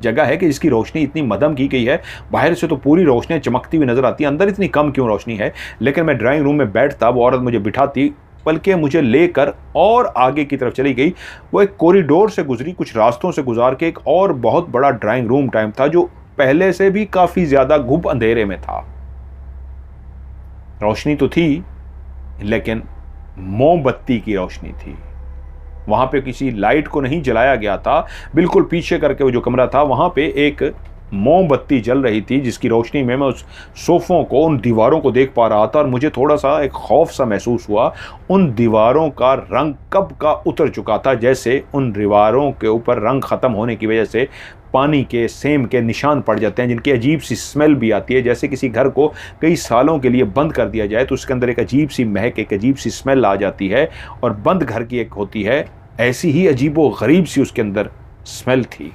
जगह है कि जिसकी रोशनी इतनी मध्यम की गई है। बाहर से तो पूरी रोशनी चमकती हुई नजर आती है, अंदर इतनी कम क्यों रोशनी है। लेकिन मैं ड्राइंग रूम में बैठता, वो औरत मुझे बिठाती, बल्कि मुझे लेकर और आगे की तरफ चली गई। वो एक कॉरिडोर से गुजरी, कुछ रास्तों से गुजार के एक और बहुत बड़ा ड्राइंग रूम टाइम था, जो पहले से भी काफी ज्यादा गुप अंधेरे में था। रोशनी तो थी, लेकिन मोमबत्ती की रोशनी थी। वहां पे किसी लाइट को नहीं जलाया गया था। बिल्कुल पीछे करके वो जो कमरा था, वहां पे एक मोमबत्ती जल रही थी, जिसकी रोशनी में मैं उस सोफों को, उन दीवारों को देख पा रहा था। और मुझे थोड़ा सा एक खौफ सा महसूस हुआ। उन दीवारों का रंग कब का उतर चुका था, जैसे उन दीवारों के ऊपर रंग खत्म होने की वजह से पानी के सेम के निशान पड़ जाते हैं, जिनकी अजीब सी स्मेल भी आती है। जैसे किसी घर को कई सालों के लिए बंद कर दिया जाए तो उसके अंदर एक अजीब सी महक, एक अजीब सी स्मेल आ जाती है, और बंद घर की एक होती है, ऐसी ही अजीब व गरीब सी उसके अंदर स्मेल थी।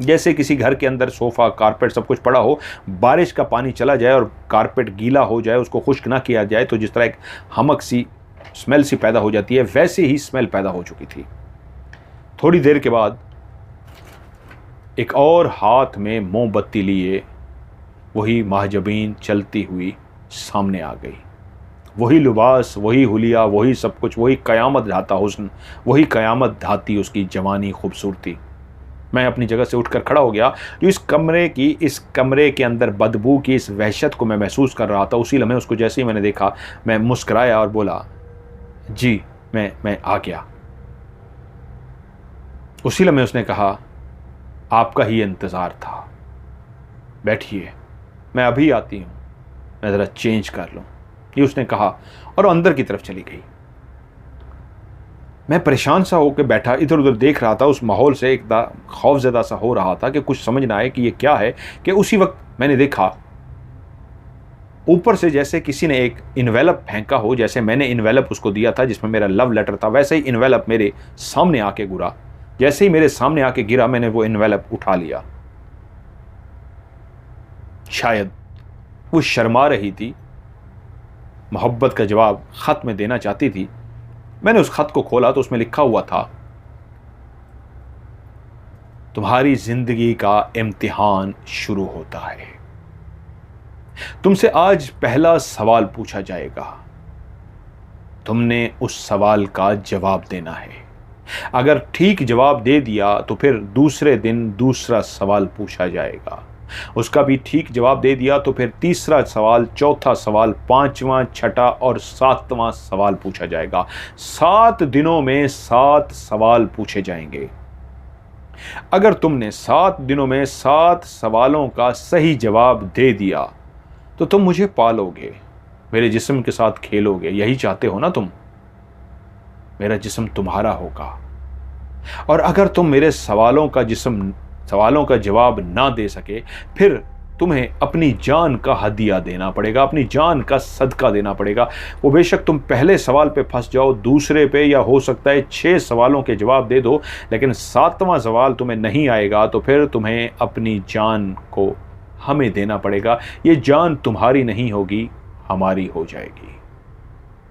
जैसे किसी घर के अंदर सोफा, कारपेट सब कुछ पड़ा हो, बारिश का पानी चला जाए और कारपेट गीला हो जाए, उसको खुश्क ना किया जाए तो जिस तरह एक हमक सी स्मेल सी पैदा हो जाती है, वैसे ही स्मेल पैदा हो चुकी थी। थोड़ी देर के बाद एक और हाथ में मोमबत्ती लिए वही महजबीन चलती हुई सामने आ गई। वही लिबास, वही हुलिया, वही सब कुछ, वही कयामत ढाता हुस्न, वही कयामत ढाती उसकी जवानी, खूबसूरती। मैं अपनी जगह से उठकर खड़ा हो गया। जो इस कमरे के अंदर बदबू की इस वहशत को मैं महसूस कर रहा था, उसी लम्हे उसको जैसे ही मैंने देखा, मैं मुस्कुराया और बोला, जी मैं आ गया। उसी लम्हे उसने कहा, आपका ही इंतज़ार था, बैठिए, मैं अभी आती हूँ, मैं ज़रा चेंज कर लूँ, ये उसने कहा, और अंदर की तरफ चली गई। मैं परेशान सा होकर बैठा, इधर उधर देख रहा था। उस माहौल से एक खौफजदा सा हो रहा था कि कुछ समझ ना आए कि ये क्या है। कि उसी वक्त मैंने देखा ऊपर से जैसे किसी ने एक इन्वेलप फेंका हो, जैसे मैंने इन्वेलप उसको दिया था जिसमें मेरा लव लेटर था, वैसे ही इन्वेलप मेरे सामने आके गिरा। जैसे ही मेरे सामने आके गिरा, मैंने वो इन्वेलप उठा लिया। शायद वो शर्मा रही थी, मोहब्बत का जवाब खत में देना चाहती थी, मैंने उस खत को खोला तो उसमें लिखा हुआ था, तुम्हारी जिंदगी का इम्तिहान शुरू होता है। तुमसे आज पहला सवाल पूछा जाएगा, तुमने उस सवाल का जवाब देना है। अगर ठीक जवाब दे दिया तो फिर दूसरे दिन दूसरा सवाल पूछा जाएगा, उसका भी ठीक जवाब दे दिया तो फिर तीसरा सवाल, चौथा सवाल, पांचवा, छठा और सातवां सवाल पूछा जाएगा। 7 दिनों में 7 सवाल पूछे जाएंगे। अगर तुमने 7 दिनों में 7 सवालों का सही जवाब दे दिया तो तुम मुझे पालोगे, मेरे जिस्म के साथ खेलोगे। यही चाहते हो ना तुम, मेरा जिस्म तुम्हारा होगा। और अगर तुम मेरे सवालों का जवाब ना दे सके, फिर तुम्हें अपनी जान का हदिया देना पड़ेगा, अपनी जान का सदका देना पड़ेगा। वो बेशक तुम पहले सवाल पे फंस जाओ, दूसरे पे, या हो सकता है 6 सवालों के जवाब दे दो, लेकिन 7वां सवाल तुम्हें नहीं आएगा तो फिर तुम्हें अपनी जान को हमें देना पड़ेगा। ये जान तुम्हारी नहीं होगी, हमारी हो जाएगी।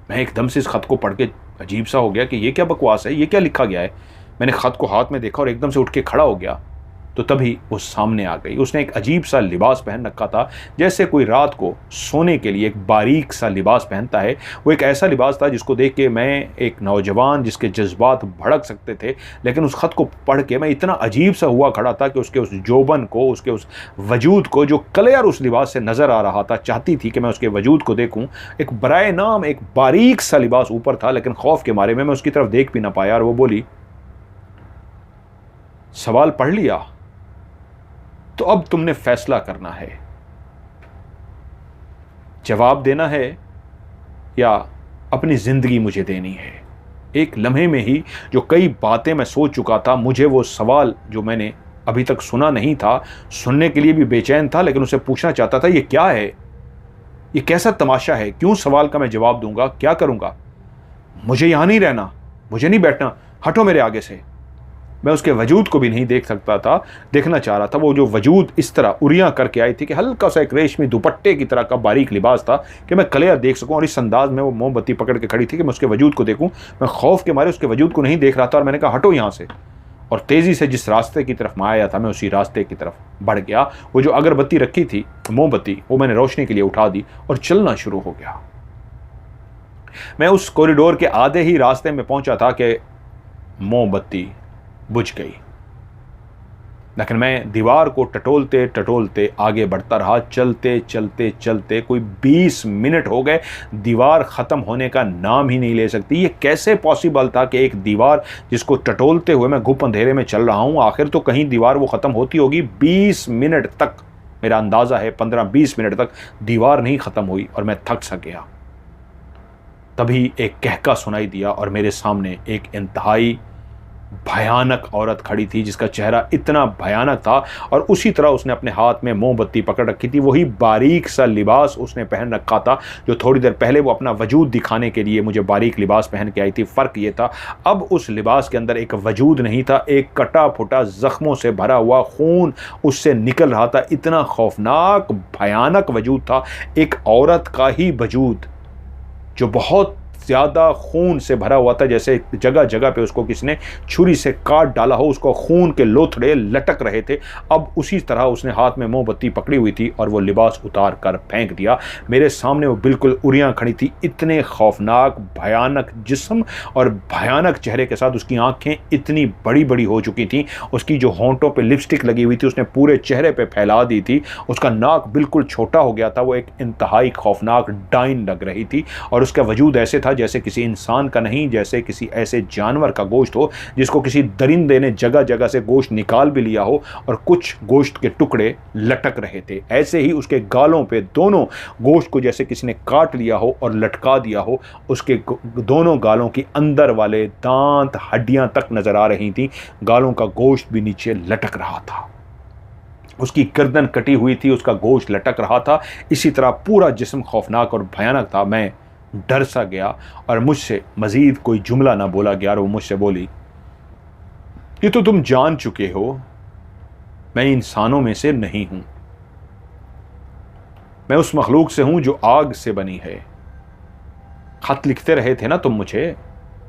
मैं एकदम से इस खत को पढ़ के अजीब सा हो गया कि ये क्या बकवास है, ये क्या लिखा गया है। मैंने खत को हाथ में देखा और एकदम से उठ के खड़ा हो गया तो तभी वो सामने आ गई। उसने एक अजीब सा लिबास पहन रखा था, जैसे कोई रात को सोने के लिए एक बारीक सा लिबास पहनता है। वो एक ऐसा लिबास था जिसको देख के मैं, एक नौजवान जिसके जज्बात भड़क सकते थे, लेकिन उस खत को पढ़ के मैं इतना अजीब सा हुआ खड़ा था कि उसके उस जोबन को, उसके उस वजूद को जो क्लियर उस लिबास से नज़र आ रहा था, चाहती थी कि मैं उसके वजूद को देखूँ। एक बराए नाम एक बारीक सा लिबास ऊपर था, लेकिन खौफ के मारे में मैं उसकी तरफ देख भी ना पाया। और वो बोली, सवाल पढ़ लिया तो अब तुमने फैसला करना है, जवाब देना है या अपनी जिंदगी मुझे देनी है। एक लम्हे में ही जो कई बातें मैं सोच चुका था, मुझे वो सवाल जो मैंने अभी तक सुना नहीं था, सुनने के लिए भी बेचैन था, लेकिन उसे पूछना चाहता था, ये क्या है, ये कैसा तमाशा है, क्यों सवाल का मैं जवाब दूंगा, क्या करूंगा। मुझे यहां नहीं रहना, मुझे नहीं बैठना, हटो मेरे आगे से। मैं उसके वजूद को भी नहीं देख सकता था, देखना चाह रहा था। वो जो वजूद इस तरह उरियां करके आई थी कि हल्का सा एक रेशमी दुपट्टे की तरह का बारीक लिबास था कि मैं क्लियर देख सकूं, और इस अंदाज में वो मोमबत्ती पकड़ के खड़ी थी कि मैं उसके वजूद को देखूं। मैं खौफ के मारे उसके वजूद को नहीं देख रहा था और मैंने कहा, हटो यहाँ से। और तेज़ी से जिस रास्ते की तरफ मैं आया था, मैं उसी रास्ते की तरफ बढ़ गया। वो जो अगरबत्ती रखी थी, मोमबत्ती, वो मैंने रोशनी के लिए उठा दी और चलना शुरू हो गया। मैं उस कॉरिडोर के आधे ही रास्ते में पहुंचा था कि मोमबत्ती बुझ गई, लेकिन मैं दीवार को टटोलते टटोलते आगे बढ़ता रहा। चलते चलते चलते कोई 20 मिनट हो गए, दीवार ख़त्म होने का नाम ही नहीं ले सकती। ये कैसे पॉसिबल था कि एक दीवार जिसको टटोलते हुए मैं घुप अंधेरे में चल रहा हूँ, आखिर तो कहीं दीवार वो ख़त्म होती होगी। 20 मिनट तक, मेरा अंदाज़ा है 15-20 मिनट तक दीवार नहीं ख़त्म हुई और मैं थक सा गया। तभी एक कहका सुनाई दिया और मेरे सामने एक इंतहाई भयानक औरत खड़ी थी, जिसका चेहरा इतना भयानक था और उसी तरह उसने अपने हाथ में मोमबत्ती पकड़ रखी थी। वही बारीक सा लिबास उसने पहन रखा था जो थोड़ी देर पहले वो अपना वजूद दिखाने के लिए मुझे बारीक लिबास पहन के आई थी। फ़र्क ये था, अब उस लिबास के अंदर एक वजूद नहीं था, एक कटा फुटा ज़ख्मों से भरा हुआ खून उससे निकल रहा था। इतना खौफनाक भयानक वजूद था, एक औरत का ही वजूद जो बहुत ज़्यादा खून से भरा हुआ था, जैसे जगह जगह पे उसको किसी ने छुरी से काट डाला हो, उसको खून के लोथड़े लटक रहे थे। अब उसी तरह उसने हाथ में मोमबत्ती पकड़ी हुई थी और वो लिबास उतार कर फेंक दिया। मेरे सामने वो बिल्कुल उरियां खड़ी थी, इतने खौफनाक भयानक जिस्म और भयानक चेहरे के साथ। उसकी आंखें इतनी बड़ी बड़ी हो चुकी थीं, उसकी जो होंठों पे लिपस्टिक लगी हुई थी उसने पूरे चेहरे पे फैला दी थी, उसका नाक बिल्कुल छोटा हो गया था। वो एक इंतहाई खौफनाक डाइन लग रही थी और उसका वजूद ऐसे था जैसे किसी इंसान का नहीं, जैसे किसी ऐसे जानवर का गोश्त हो जिसको किसी दरिंदे ने जगह जगह से गोश्त निकाल भी लिया हो और कुछ गोश्त के टुकड़े लटक रहे थे। ऐसे ही उसके गालों पे दोनों गोश्त को जैसे किसी ने काट लिया हो और लटका दिया हो। उसके दोनों गालों की अंदर वाले दांत हड्डियां तक नजर आ रही थी, गालों का गोश्त भी नीचे लटक रहा था। उसकी गर्दन कटी हुई थी, उसका गोश्त लटक रहा था। इसी तरह पूरा जिस्म खौफनाक और भयानक था। मैं डर सा गया और मुझसे मजीद कोई जुमला ना बोला गया और वो मुझसे बोली, ये तो तुम जान चुके हो, मैं इंसानों में से नहीं हूं, मैं उस मखलूक से हूं जो आग से बनी है। खत लिखते रहे थे ना तुम मुझे,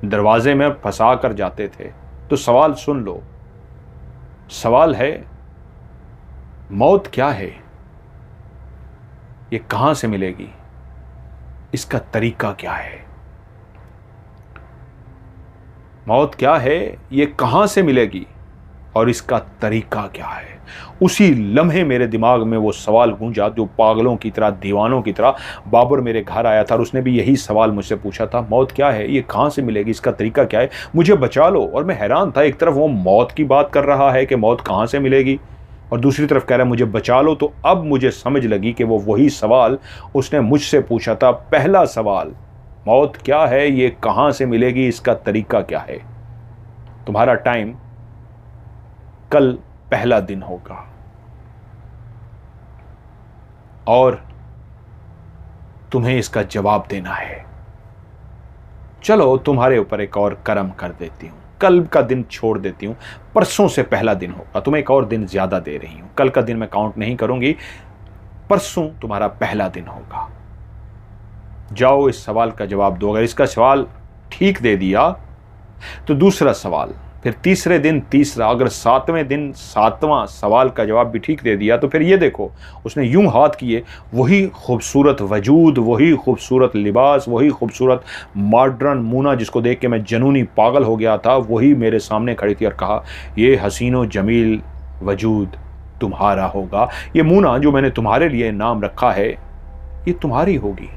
दरवाजे में फंसा कर जाते थे। तो सवाल सुन लो, सवाल है मौत क्या है, ये कहां से मिलेगी, इसका तरीका क्या है। मौत क्या है, ये कहां से मिलेगी और इसका तरीका क्या है। उसी लम्हे मेरे दिमाग में वो सवाल गूंजा जो पागलों की तरह, दीवानों की तरह बाबर मेरे घर आया था और उसने भी यही सवाल मुझसे पूछा था, मौत क्या है, ये कहां से मिलेगी, इसका तरीका क्या है, मुझे बचा लो। और मैं हैरान था, एक तरफ वो मौत की बात कर रहा है कि मौत कहां से मिलेगी, और दूसरी तरफ कह रहा है मुझे बचा लो। तो अब मुझे समझ लगी कि वो वही सवाल उसने मुझसे पूछा था। पहला सवाल, मौत क्या है, ये कहां से मिलेगी, इसका तरीका क्या है। तुम्हारा टाइम कल पहला दिन होगा और तुम्हें इसका जवाब देना है। चलो तुम्हारे ऊपर एक और कर्म कर देती हूं, कल का दिन छोड़ देती हूं, परसों से पहला दिन होगा, तुम्हें एक और दिन ज्यादा दे रही हूं। कल का दिन मैं काउंट नहीं करूंगी, परसों तुम्हारा पहला दिन होगा। जाओ इस सवाल का जवाब दो। अगर इसका सवाल ठीक दे दिया तो दूसरा सवाल, फिर तीसरे दिन तीसरा, अगर सातवें दिन सातवां सवाल का जवाब भी ठीक दे दिया तो फिर ये देखो, उसने यूं हाथ किए, वही खूबसूरत वजूद, वही खूबसूरत लिबास, वही खूबसूरत मॉडर्न मूना जिसको देख के मैं जनूनी पागल हो गया था, वही मेरे सामने खड़ी थी और कहा, ये हसीनो जमील वजूद तुम्हारा होगा, ये मूना जो मैंने तुम्हारे लिए नाम रखा है ये तुम्हारी होगी।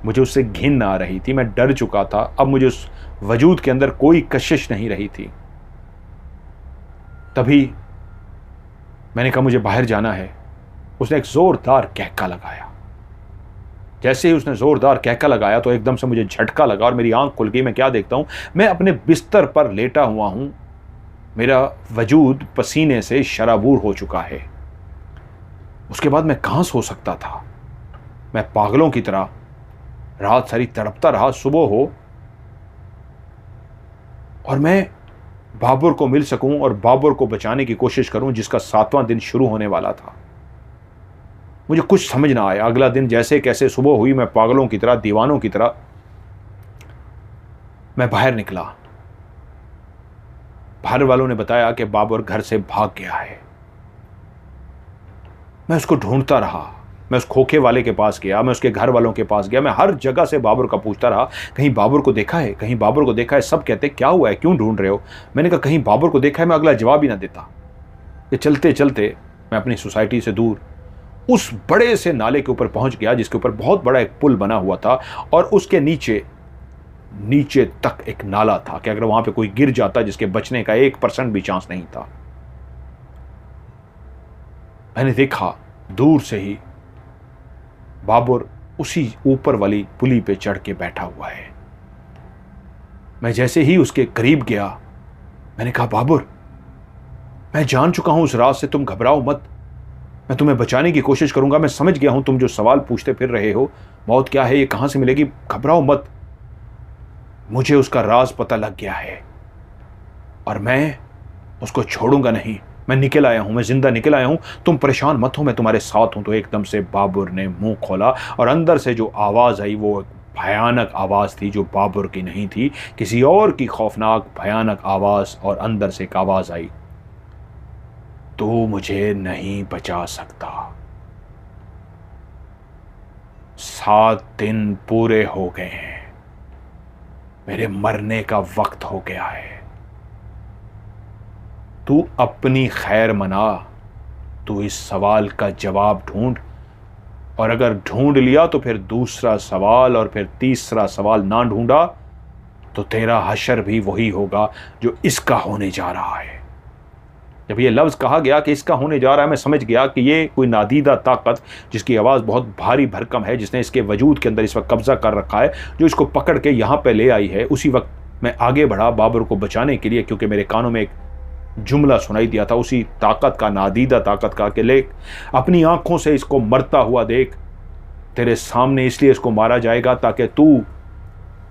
मुझे उससे घिन आ रही थी, मैं डर चुका था, अब मुझे उस वजूद के अंदर कोई कशिश नहीं रही थी। तभी मैंने कहा मुझे बाहर जाना है। उसने एक जोरदार कहका लगाया। जैसे ही उसने जोरदार कहका लगाया तो एकदम से मुझे झटका लगा और मेरी आंख खुल गई। मैं क्या देखता हूं, मैं अपने बिस्तर पर लेटा हुआ हूं, मेरा वजूद पसीने से शराबूर हो चुका है। उसके बाद मैं कहां सो सकता था। मैं पागलों की तरह रात सारी तड़पता रहा, सुबह हो और मैं बाबर को मिल सकूं और बाबर को बचाने की कोशिश करूं जिसका 7वां दिन शुरू होने वाला था। मुझे कुछ समझ ना आया। अगला दिन जैसे कैसे सुबह हुई, मैं पागलों की तरह, दीवानों की तरह मैं बाहर निकला। बाहर वालों ने बताया कि बाबर घर से भाग गया है। मैं उसको ढूंढता रहा, मैं उस खोखे वाले के पास गया, मैं उसके घर वालों के पास गया, मैं हर जगह से बाबर का पूछता रहा, कहीं बाबर को देखा है, कहीं बाबर को देखा है। सब कहते क्या हुआ है, क्यों ढूंढ रहे हो। मैंने कहा कहीं बाबर को देखा है, मैं अगला जवाब ही ना देता। ये चलते चलते मैं अपनी सोसाइटी से दूर उस बड़े से नाले के ऊपर पहुंच गया जिसके ऊपर बहुत बड़ा एक पुल बना हुआ था और उसके नीचे नीचे तक एक नाला था कि अगर वहां पे कोई गिर जाता जिसके बचने का 1% भी चांस नहीं था। मैंने देखा दूर से ही बाबर उसी ऊपर वाली पुली पे चढ़ के बैठा हुआ है। मैं जैसे ही उसके करीब गया, मैंने कहा बाबर, मैं जान चुका हूं उस रात से, तुम घबराओ मत, मैं तुम्हें बचाने की कोशिश करूंगा। मैं समझ गया हूं तुम जो सवाल पूछते फिर रहे हो, मौत क्या है, ये कहां से मिलेगी, घबराओ मत, मुझे उसका राज पता लग गया है और मैं उसको छोड़ूंगा नहीं। मैं निकल आया हूं, मैं जिंदा निकल आया हूं, तुम परेशान मत हो, मैं तुम्हारे साथ हूं। तो एकदम से बाबर ने मुंह खोला और अंदर से जो आवाज आई वो भयानक आवाज थी जो बाबर की नहीं थी, किसी और की खौफनाक भयानक आवाज। और अंदर से एक आवाज आई, तू मुझे नहीं बचा सकता, 7 दिन पूरे हो गए हैं, मेरे मरने का वक्त हो गया है, तू अपनी खैर मना, तू इस सवाल का जवाब ढूंढ, और अगर ढूंढ लिया तो फिर दूसरा सवाल और फिर तीसरा सवाल ना ढूंढा तो तेरा हशर भी वही होगा जो इसका होने जा रहा है। जब ये लफ्ज़ कहा गया कि इसका होने जा रहा है, मैं समझ गया कि ये कोई नादीदा ताकत जिसकी आवाज़ बहुत भारी भरकम है, जिसने इसके वजूद के अंदर इस वक्त कब्जा कर रखा है, जो इसको पकड़ के यहाँ पे ले आई है। उसी वक्त मैं आगे बढ़ा बाबर को बचाने के लिए, क्योंकि मेरे कानों में एक जुमला सुनाई दिया था उसी ताकत का, नादीदा ताकत का, कि ले अपनी आंखों से इसको मरता हुआ देख, तेरे सामने इसलिए इसको मारा जाएगा ताकि तू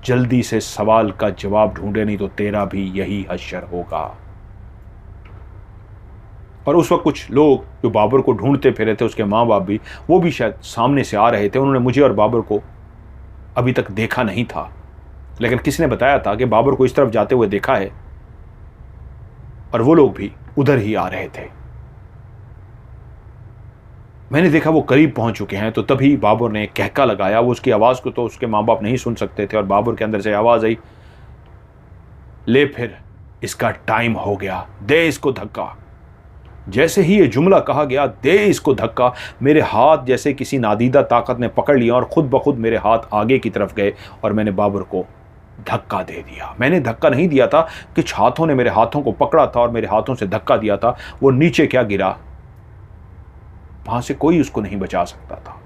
जल्दी से सवाल का जवाब ढूंढे, नहीं तो तेरा भी यही हश्र होगा। और उस वक्त कुछ लोग जो बाबर को ढूंढते फिरे थे, उसके माँ बाप भी, वो भी शायद सामने से आ रहे थे। उन्होंने मुझे और बाबर को अभी तक देखा नहीं था लेकिन किसी ने बताया था कि बाबर को इस तरफ जाते हुए देखा है और वो लोग भी उधर ही आ रहे थे। मैंने देखा वो करीब पहुंच चुके हैं, तो तभी बाबर ने एक कहका लगाया। वो उसकी आवाज़ को तो उसके माँ बाप नहीं सुन सकते थे, और बाबर के अंदर से आवाज़ आई, ले फिर, इसका टाइम हो गया, दे इसको धक्का। जैसे ही ये जुमला कहा गया, दे इसको धक्का, मेरे हाथ जैसे किसी नादीदा ताकत ने पकड़ लिया और खुद ब खुद मेरे हाथ आगे की तरफ गए और मैंने बाबर को धक्का दे दिया। मैंने धक्का नहीं दिया था, कुछ हाथों ने मेरे हाथों को पकड़ा था और मेरे हाथों से धक्का दिया था। वो नीचे क्या गिरा, वहां से कोई उसको नहीं बचा सकता था।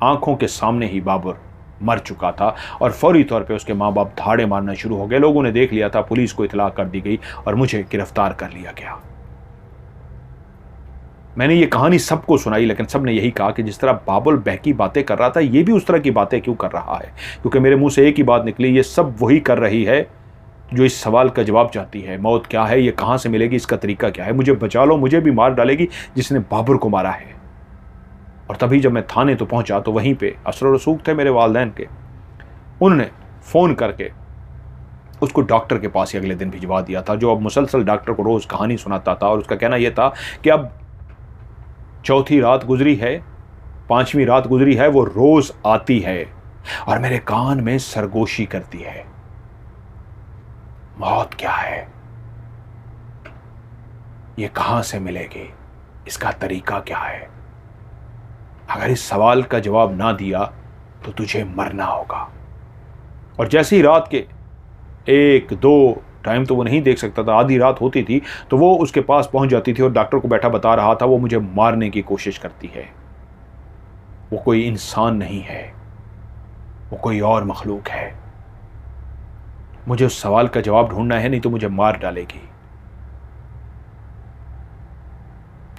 आंखों के सामने ही बाबर मर चुका था और फौरी तौर पे उसके माँ बाप धाड़े मारना शुरू हो गए। लोगों ने देख लिया था, पुलिस को इतला कर दी गई और मुझे गिरफ्तार कर लिया गया। मैंने ये कहानी सबको सुनाई, लेकिन सब ने यही कहा कि जिस तरह बाबुल बहकी बातें कर रहा था, ये भी उस तरह की बातें क्यों कर रहा है। क्योंकि मेरे मुंह से एक ही बात निकली, ये सब वही कर रही है जो इस सवाल का जवाब चाहती है। मौत क्या है, ये कहाँ से मिलेगी, इसका तरीका क्या है, मुझे बचा लो, मुझे भी मार डालेगी जिसने बाबर को मारा है। और तभी जब मैं थाने तो पहुंचा तो वहीं पे असर रसूख थे मेरे वालिदैन के। उन्होंने फ़ोन करके उसको डॉक्टर के पास ही अगले दिन भिजवा दिया था, जो अब मुसलसल डॉक्टर को रोज़ कहानी सुनाता था। और उसका कहना यह था कि अब चौथी रात गुजरी है, पांचवी रात गुजरी है, वो रोज आती है और मेरे कान में सरगोशी करती है, मौत क्या है, ये कहां से मिलेगी, इसका तरीका क्या है। अगर इस सवाल का जवाब ना दिया तो तुझे मरना होगा। और जैसी रात के 1-2 टाइम तो वो नहीं देख सकता था, आधी रात होती थी तो वो उसके पास पहुंच जाती थी और डॉक्टर को बैठा बता रहा था, वो मुझे मारने की कोशिश करती है, वो कोई इंसान नहीं है, वो कोई और मखलूक है, मुझे उस सवाल का जवाब ढूंढना है, नहीं तो मुझे मार डालेगी।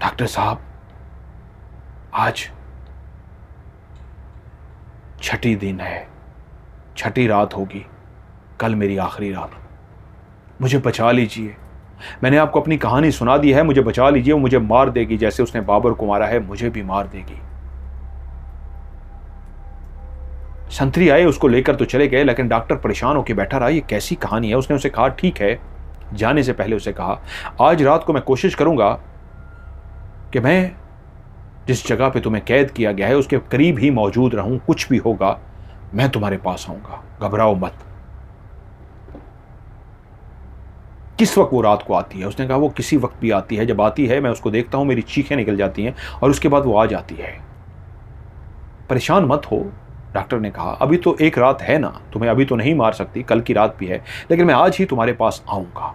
डॉक्टर साहब, आज छठी दिन है, छठी रात होगी, कल मेरी आखिरी रात, मुझे बचा लीजिए। मैंने आपको अपनी कहानी सुना दी है, मुझे बचा लीजिए, वो मुझे मार देगी, जैसे उसने बाबर को मारा है मुझे भी मार देगी। संतरी आए, उसको लेकर तो चले गए, लेकिन डॉक्टर परेशान होकर बैठा रहा, ये कैसी कहानी है। उसने उसे कहा ठीक है। जाने से पहले उसे कहा, आज रात को मैं कोशिश करूंगा कि मैं जिस जगह पे तुम्हें कैद किया गया है उसके करीब ही मौजूद रहूं, कुछ भी होगा मैं तुम्हारे पास आऊंगा, घबराओ मत। किस वक्त वो रात को आती है? उसने कहा वो किसी वक्त भी आती है, जब आती है मैं उसको देखता हूं, मेरी चीखें निकल जाती हैं और उसके बाद वो आ जाती है। परेशान मत हो, डॉक्टर ने कहा, अभी तो एक रात है ना, तुम्हें अभी तो नहीं मार सकती, कल की रात भी है, लेकिन मैं आज ही तुम्हारे पास आऊंगा।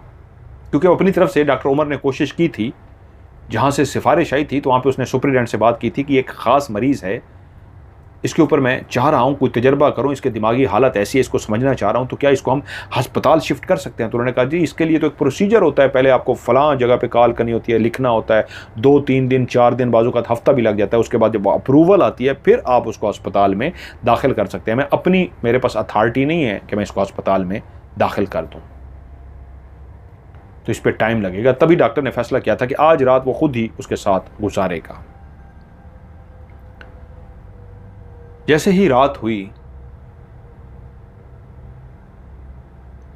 क्योंकि अपनी तरफ से डॉक्टर उमर ने कोशिश की थी, जहां से सिफारिश आई थी तो वहां पे उसने सुपरिटेंडेंट से बात की थी कि एक खास मरीज है, इसके ऊपर मैं चाह रहा हूं कोई तजर्बा करूं, इसके दिमागी हालत ऐसी है, इसको समझना चाह रहा हूं, तो क्या इसको हम अस्पताल शिफ्ट कर सकते हैं? तो उन्होंने कहा जी इसके लिए तो एक प्रोसीजर होता है, पहले आपको फलां जगह पे कॉल करनी होती है, लिखना होता है, 2-3 दिन 4 दिन, बाजू का हफ्ता भी लग जाता है, उसके बाद जब अप्रूवल आती है फिर आप उसको अस्पताल में दाखिल कर सकते हैं। मेरे पास अथॉरिटी नहीं है कि मैं इसको अस्पताल में दाखिल कर दूँ, तो इस पर टाइम लगेगा। तभी डॉक्टर ने फैसला किया था कि आज रात वो खुद ही उसके साथ गुजारेगा। जैसे ही रात हुई,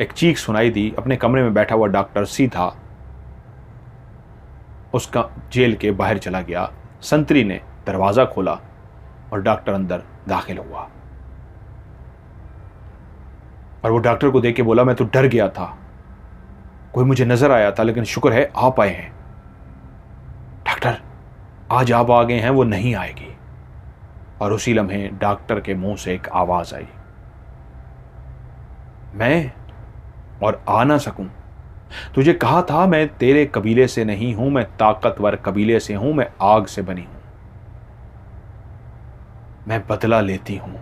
एक चीख सुनाई दी। अपने कमरे में बैठा हुआ डॉक्टर सीधा उसका जेल के बाहर चला गया। संतरी ने दरवाजा खोला और डॉक्टर अंदर दाखिल हुआ और वो डॉक्टर को देख के बोला, मैं तो डर गया था, कोई मुझे नजर आया था, लेकिन शुक्र है आप आए हैं। डॉक्टर, आज आप आ गए हैं, वो नहीं आएगी। और उसी लम्हे डॉक्टर के मुंह से एक आवाज आई, मैं और आ ना सकूं, तुझे कहा था मैं तेरे कबीले से नहीं हूं, मैं ताकतवर कबीले से हूं, मैं आग से बनी हूं, मैं बदला लेती हूं।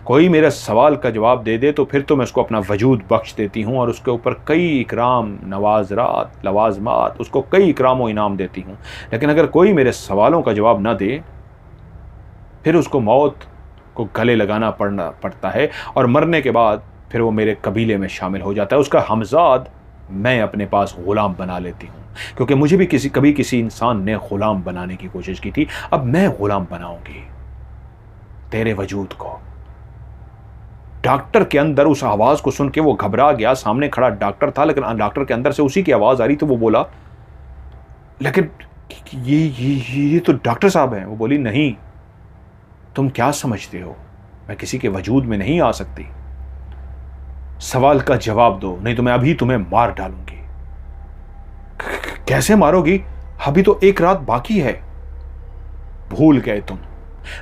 कोई मेरे सवाल का जवाब दे दे तो फिर तो मैं उसको अपना वजूद बख्श देती हूं और उसके ऊपर कई इकराम, नवाजरात, लवाजमात, उसको कई इकराम व इनाम देती हूं। लेकिन अगर कोई मेरे सवालों का जवाब ना दे, फिर उसको मौत को गले लगाना पड़ता है और मरने के बाद फिर वो मेरे कबीले में शामिल हो जाता है। उसका हमजाद मैं अपने पास गुलाम बना लेती हूँ, क्योंकि मुझे भी कभी किसी इंसान ने गुलाम बनाने की कोशिश की थी, अब मैं गुलाम बनाऊंगी तेरे वजूद को। डॉक्टर के अंदर उस आवाज़ को सुन के वो घबरा गया। सामने खड़ा डॉक्टर था, लेकिन डॉक्टर के अंदर से उसी की आवाज़ आ रही। तो वो बोला, लेकिन ये तो डॉक्टर साहब हैं। वो बोली, नहीं, तुम क्या समझते हो, मैं किसी के वजूद में नहीं आ सकती। सवाल का जवाब दो, नहीं तो मैं अभी तुम्हें मार डालूंगी। कैसे मारोगी? अभी तो एक रात बाकी है। भूल गए तुम,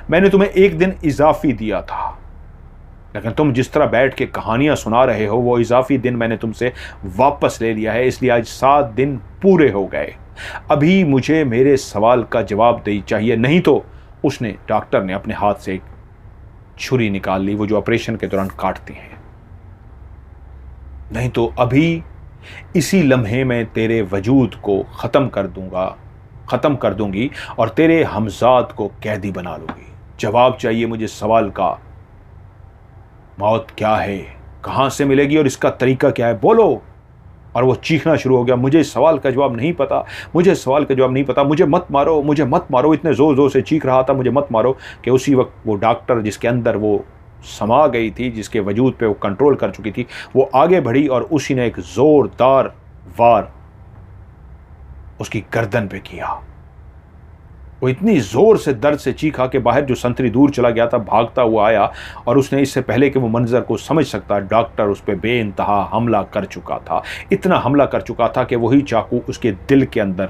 मैंने तुम्हें एक दिन इजाफी दिया था, लेकिन तुम जिस तरह बैठ के कहानियां सुना रहे हो, वो इजाफी दिन मैंने तुमसे वापस ले लिया है। इसलिए आज 7 दिन पूरे हो गए। अभी मुझे मेरे सवाल का जवाब दे चाहिए, नहीं तो उसने, डॉक्टर ने अपने हाथ से एक छुरी निकाल ली, वो जो ऑपरेशन के दौरान काटती हैं। नहीं तो अभी इसी लम्हे में तेरे वजूद को ख़त्म कर दूंगी और तेरे हमजाद को कैदी बना लूंगी। जवाब चाहिए मुझे सवाल का। मौत क्या है, कहाँ से मिलेगी और इसका तरीका क्या है, बोलो। और वो चीखना शुरू हो गया, मुझे इस सवाल का जवाब नहीं पता, मुझे इस सवाल का जवाब नहीं पता, मुझे मत मारो, मुझे मत मारो। इतने ज़ोर ज़ोर से चीख रहा था, मुझे मत मारो, कि उसी वक्त वो डॉक्टर जिसके अंदर वो समा गई थी, जिसके वजूद पे वो कंट्रोल कर चुकी थी, वो आगे बढ़ी और उसी ने एक ज़ोरदार वार उसकी गर्दन पे किया। वो इतनी ज़ोर से दर्द से चीखा कि बाहर जो संतरी दूर चला गया था भागता हुआ आया, और उसने इससे पहले कि वो मंजर को समझ सकता, डॉक्टर उस पर बेइंतहा हमला कर चुका था। इतना हमला कर चुका था कि वही चाकू उसके दिल के अंदर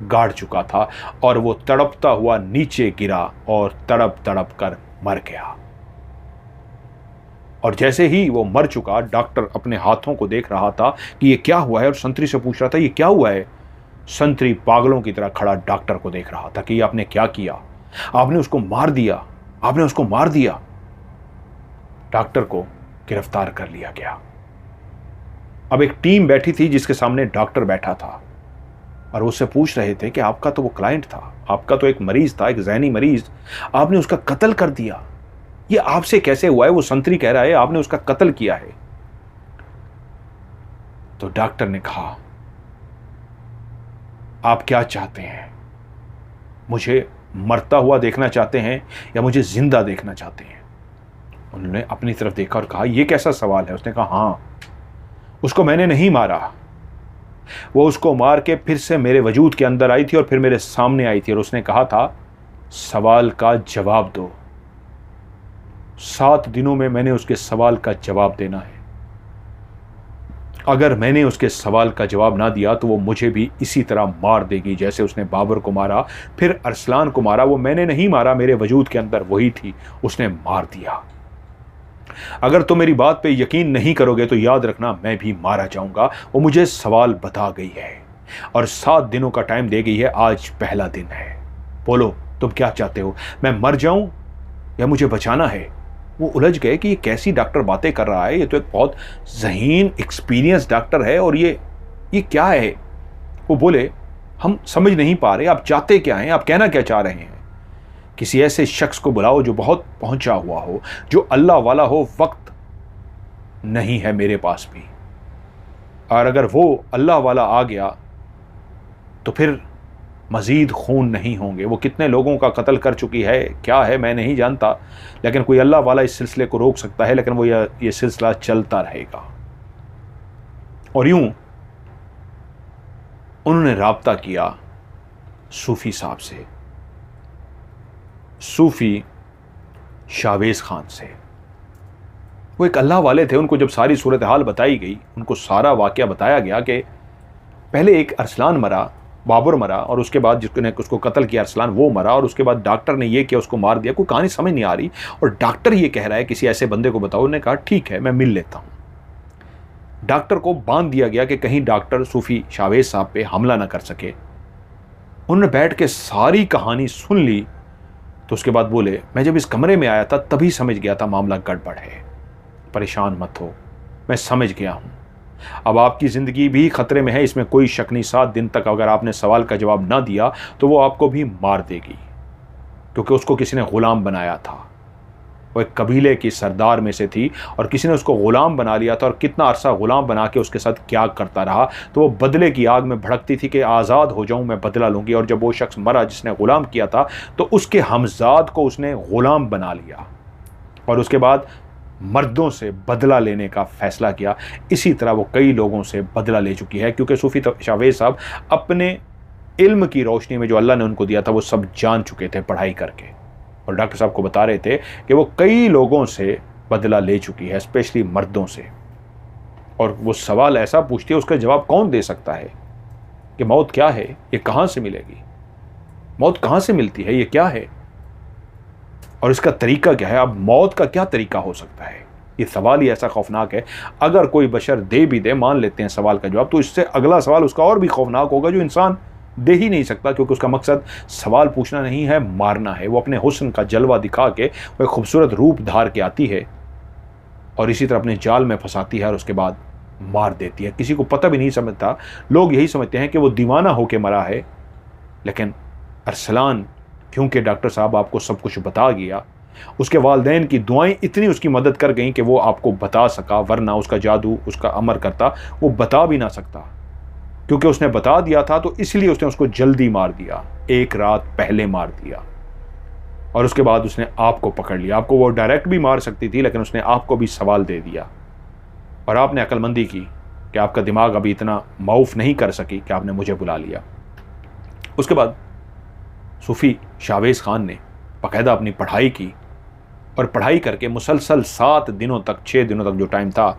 गाड़ चुका था और वो तड़पता हुआ नीचे गिरा और तड़प तड़प कर मर गया। और जैसे ही वो मर चुका, डॉक्टर अपने हाथों को देख रहा था कि ये क्या हुआ है, और संतरी से पूछ रहा था ये क्या हुआ है। संतरी पागलों की तरह खड़ा डॉक्टर को देख रहा था कि ये आपने क्या किया, आपने उसको मार दिया, आपने उसको मार दिया। डॉक्टर को गिरफ्तार कर लिया गया। अब एक टीम बैठी थी जिसके सामने डॉक्टर बैठा था, और उससे पूछ रहे थे कि आपका तो वो क्लाइंट था, आपका तो एक मरीज था, एक ज़हनी मरीज, आपने उसका कत्ल कर दिया, ये आपसे कैसे हुआ है? वो संतरी कह रहा है आपने उसका कत्ल किया है। तो डॉक्टर ने कहा, आप क्या चाहते हैं, मुझे मरता हुआ देखना चाहते हैं या मुझे जिंदा देखना चाहते हैं? उन्होंने अपनी तरफ देखा और कहा, यह कैसा सवाल है? उसने कहा, हाँ, उसको मैंने नहीं मारा, वो उसको मार के फिर से मेरे वजूद के अंदर आई थी और फिर मेरे सामने आई थी, और उसने कहा था सवाल का जवाब दो। 7 दिनों में मैंने उसके सवाल का जवाब देना है। अगर मैंने उसके सवाल का जवाब ना दिया तो वो मुझे भी इसी तरह मार देगी, जैसे उसने बाबर को मारा, फिर अरसलान को मारा। वो मैंने नहीं मारा, मेरे वजूद के अंदर वही थी, उसने मार दिया। अगर तुम मेरी बात पे यकीन नहीं करोगे तो याद रखना, मैं भी मारा जाऊंगा। वो मुझे सवाल बता गई है और 7 दिनों का टाइम दे गई है। आज पहला दिन है, बोलो तुम क्या चाहते हो, मैं मर जाऊं या मुझे बचाना है? वो उलझ गए कि ये कैसी डॉक्टर बातें कर रहा है, ये तो एक बहुत ज़हीन एक्सपीरियंस डॉक्टर है, और ये क्या है? वो बोले, हम समझ नहीं पा रहे, आप चाहते क्या हैं, आप कहना क्या चाह रहे हैं? किसी ऐसे शख्स को बुलाओ जो बहुत पहुंचा हुआ हो, जो अल्लाह वाला हो। वक्त नहीं है मेरे पास भी, और अगर वो अल्लाह वाला आ गया तो फिर मज़ीद खून नहीं होंगे। वो कितने लोगों का कत्ल कर चुकी है, क्या है मैं नहीं जानता, लेकिन कोई अल्लाह वाला इस सिलसिले को रोक सकता है, लेकिन वो ये सिलसिला चलता रहेगा। और यूं उन्होंने राब्ता किया सूफ़ी साहब से, सूफ़ी शावेज़ खान से। वो एक अल्लाह वाले थे। उनको जब सारी सूरत हाल बताई गई, उनको सारा वाक़या बताया गया कि पहले एक अरसलान मरा, बाबर मरा, और उसके बाद जिसने उसको कत्ल किया अरसलान वो मरा, और उसके बाद डॉक्टर ने ये किया, उसको मार दिया। कोई कहानी समझ नहीं आ रही, और डॉक्टर ये कह रहा है किसी ऐसे बंदे को बताओ। उन्होंने कहा ठीक है, मैं मिल लेता हूँ। डॉक्टर को बांध दिया गया कि कहीं डॉक्टर सूफ़ी शावेज़ साहब पे हमला ना कर सके। उन्होंने बैठ के सारी कहानी सुन ली, तो उसके बाद बोले, मैं जब इस कमरे में आया था तभी समझ गया था मामला गड़बड़ है, परेशान मत हो, मैं समझ गया हूँ। अब आपकी ज़िंदगी भी ख़तरे में है, इसमें कोई शक नहीं। 7 दिन तक अगर आपने सवाल का जवाब ना दिया तो वो आपको भी मार देगी, क्योंकि उसको किसी ने ग़ुलाम बनाया था। वो एक कबीले की सरदार में से थी और किसी ने उसको ग़ुलाम बना लिया था, और कितना अरसा ग़ुलाम बना के उसके साथ क्या करता रहा। तो वो बदले की आग में भड़कती थी कि आज़ाद हो जाऊँ, मैं बदला लूँगी। और जब वो शख्स मरा जिसने ग़ुलाम किया था, तो उसके हमजाद को उसने ग़ुलाम बना लिया, और उसके बाद मर्दों से बदला लेने का फैसला किया, इसी तरह वो कई लोगों से बदला ले चुकी है, क्योंकि सूफी शावेज साहब अपने इल्म की रोशनी में जो अल्लाह ने उनको दिया था वो सब जान चुके थे पढ़ाई करके। और डॉक्टर साहब को बता रहे थे कि वो कई लोगों से बदला ले चुकी है, स्पेशली मर्दों से। और वो सवाल ऐसा पूछती है, उसका जवाब कौन दे सकता है कि मौत क्या है, ये कहाँ से मिलेगी, मौत कहाँ से मिलती है, ये क्या है और इसका तरीका क्या है। अब मौत का क्या तरीका हो सकता है, ये सवाल ही ऐसा खौफनाक है। अगर कोई बशर दे भी दे, मान लेते हैं सवाल का जवाब, तो इससे अगला सवाल उसका और भी खौफनाक होगा जो इंसान दे ही नहीं सकता, क्योंकि उसका मकसद सवाल पूछना नहीं है, मारना है। वो अपने हुस्न का जलवा दिखा के वो एक खूबसूरत रूप धार के आती है और इसी तरह अपने जाल में फंसाती है और उसके बाद मार देती है। किसी को पता भी नहीं समझता, लोग यही समझते हैं कि वो दीवाना होके मरा है, लेकिन अरसलान क्योंकि डॉक्टर साहब आपको सब कुछ बता गया, उसके वालिदैन की दुआएं इतनी उसकी मदद कर गईं कि वो आपको बता सका, वरना उसका जादू उसका अमर करता वो बता भी ना सकता। क्योंकि उसने बता दिया था तो इसलिए उसने उसको जल्दी मार दिया, एक रात पहले मार दिया। और उसके बाद उसने आपको पकड़ लिया। आपको वो डायरेक्ट भी मार सकती थी, लेकिन उसने आपको भी सवाल दे दिया और आपने अक्लमंदी की कि आपका दिमाग अभी इतना माऊफ नहीं कर सकी कि आपने मुझे बुला लिया। उसके बाद सूफी शावेज खान ने बाकायदा अपनी पढ़ाई की और पढ़ाई करके मुसलसल 7 दिनों तक, 6 दिनों तक जो टाइम था,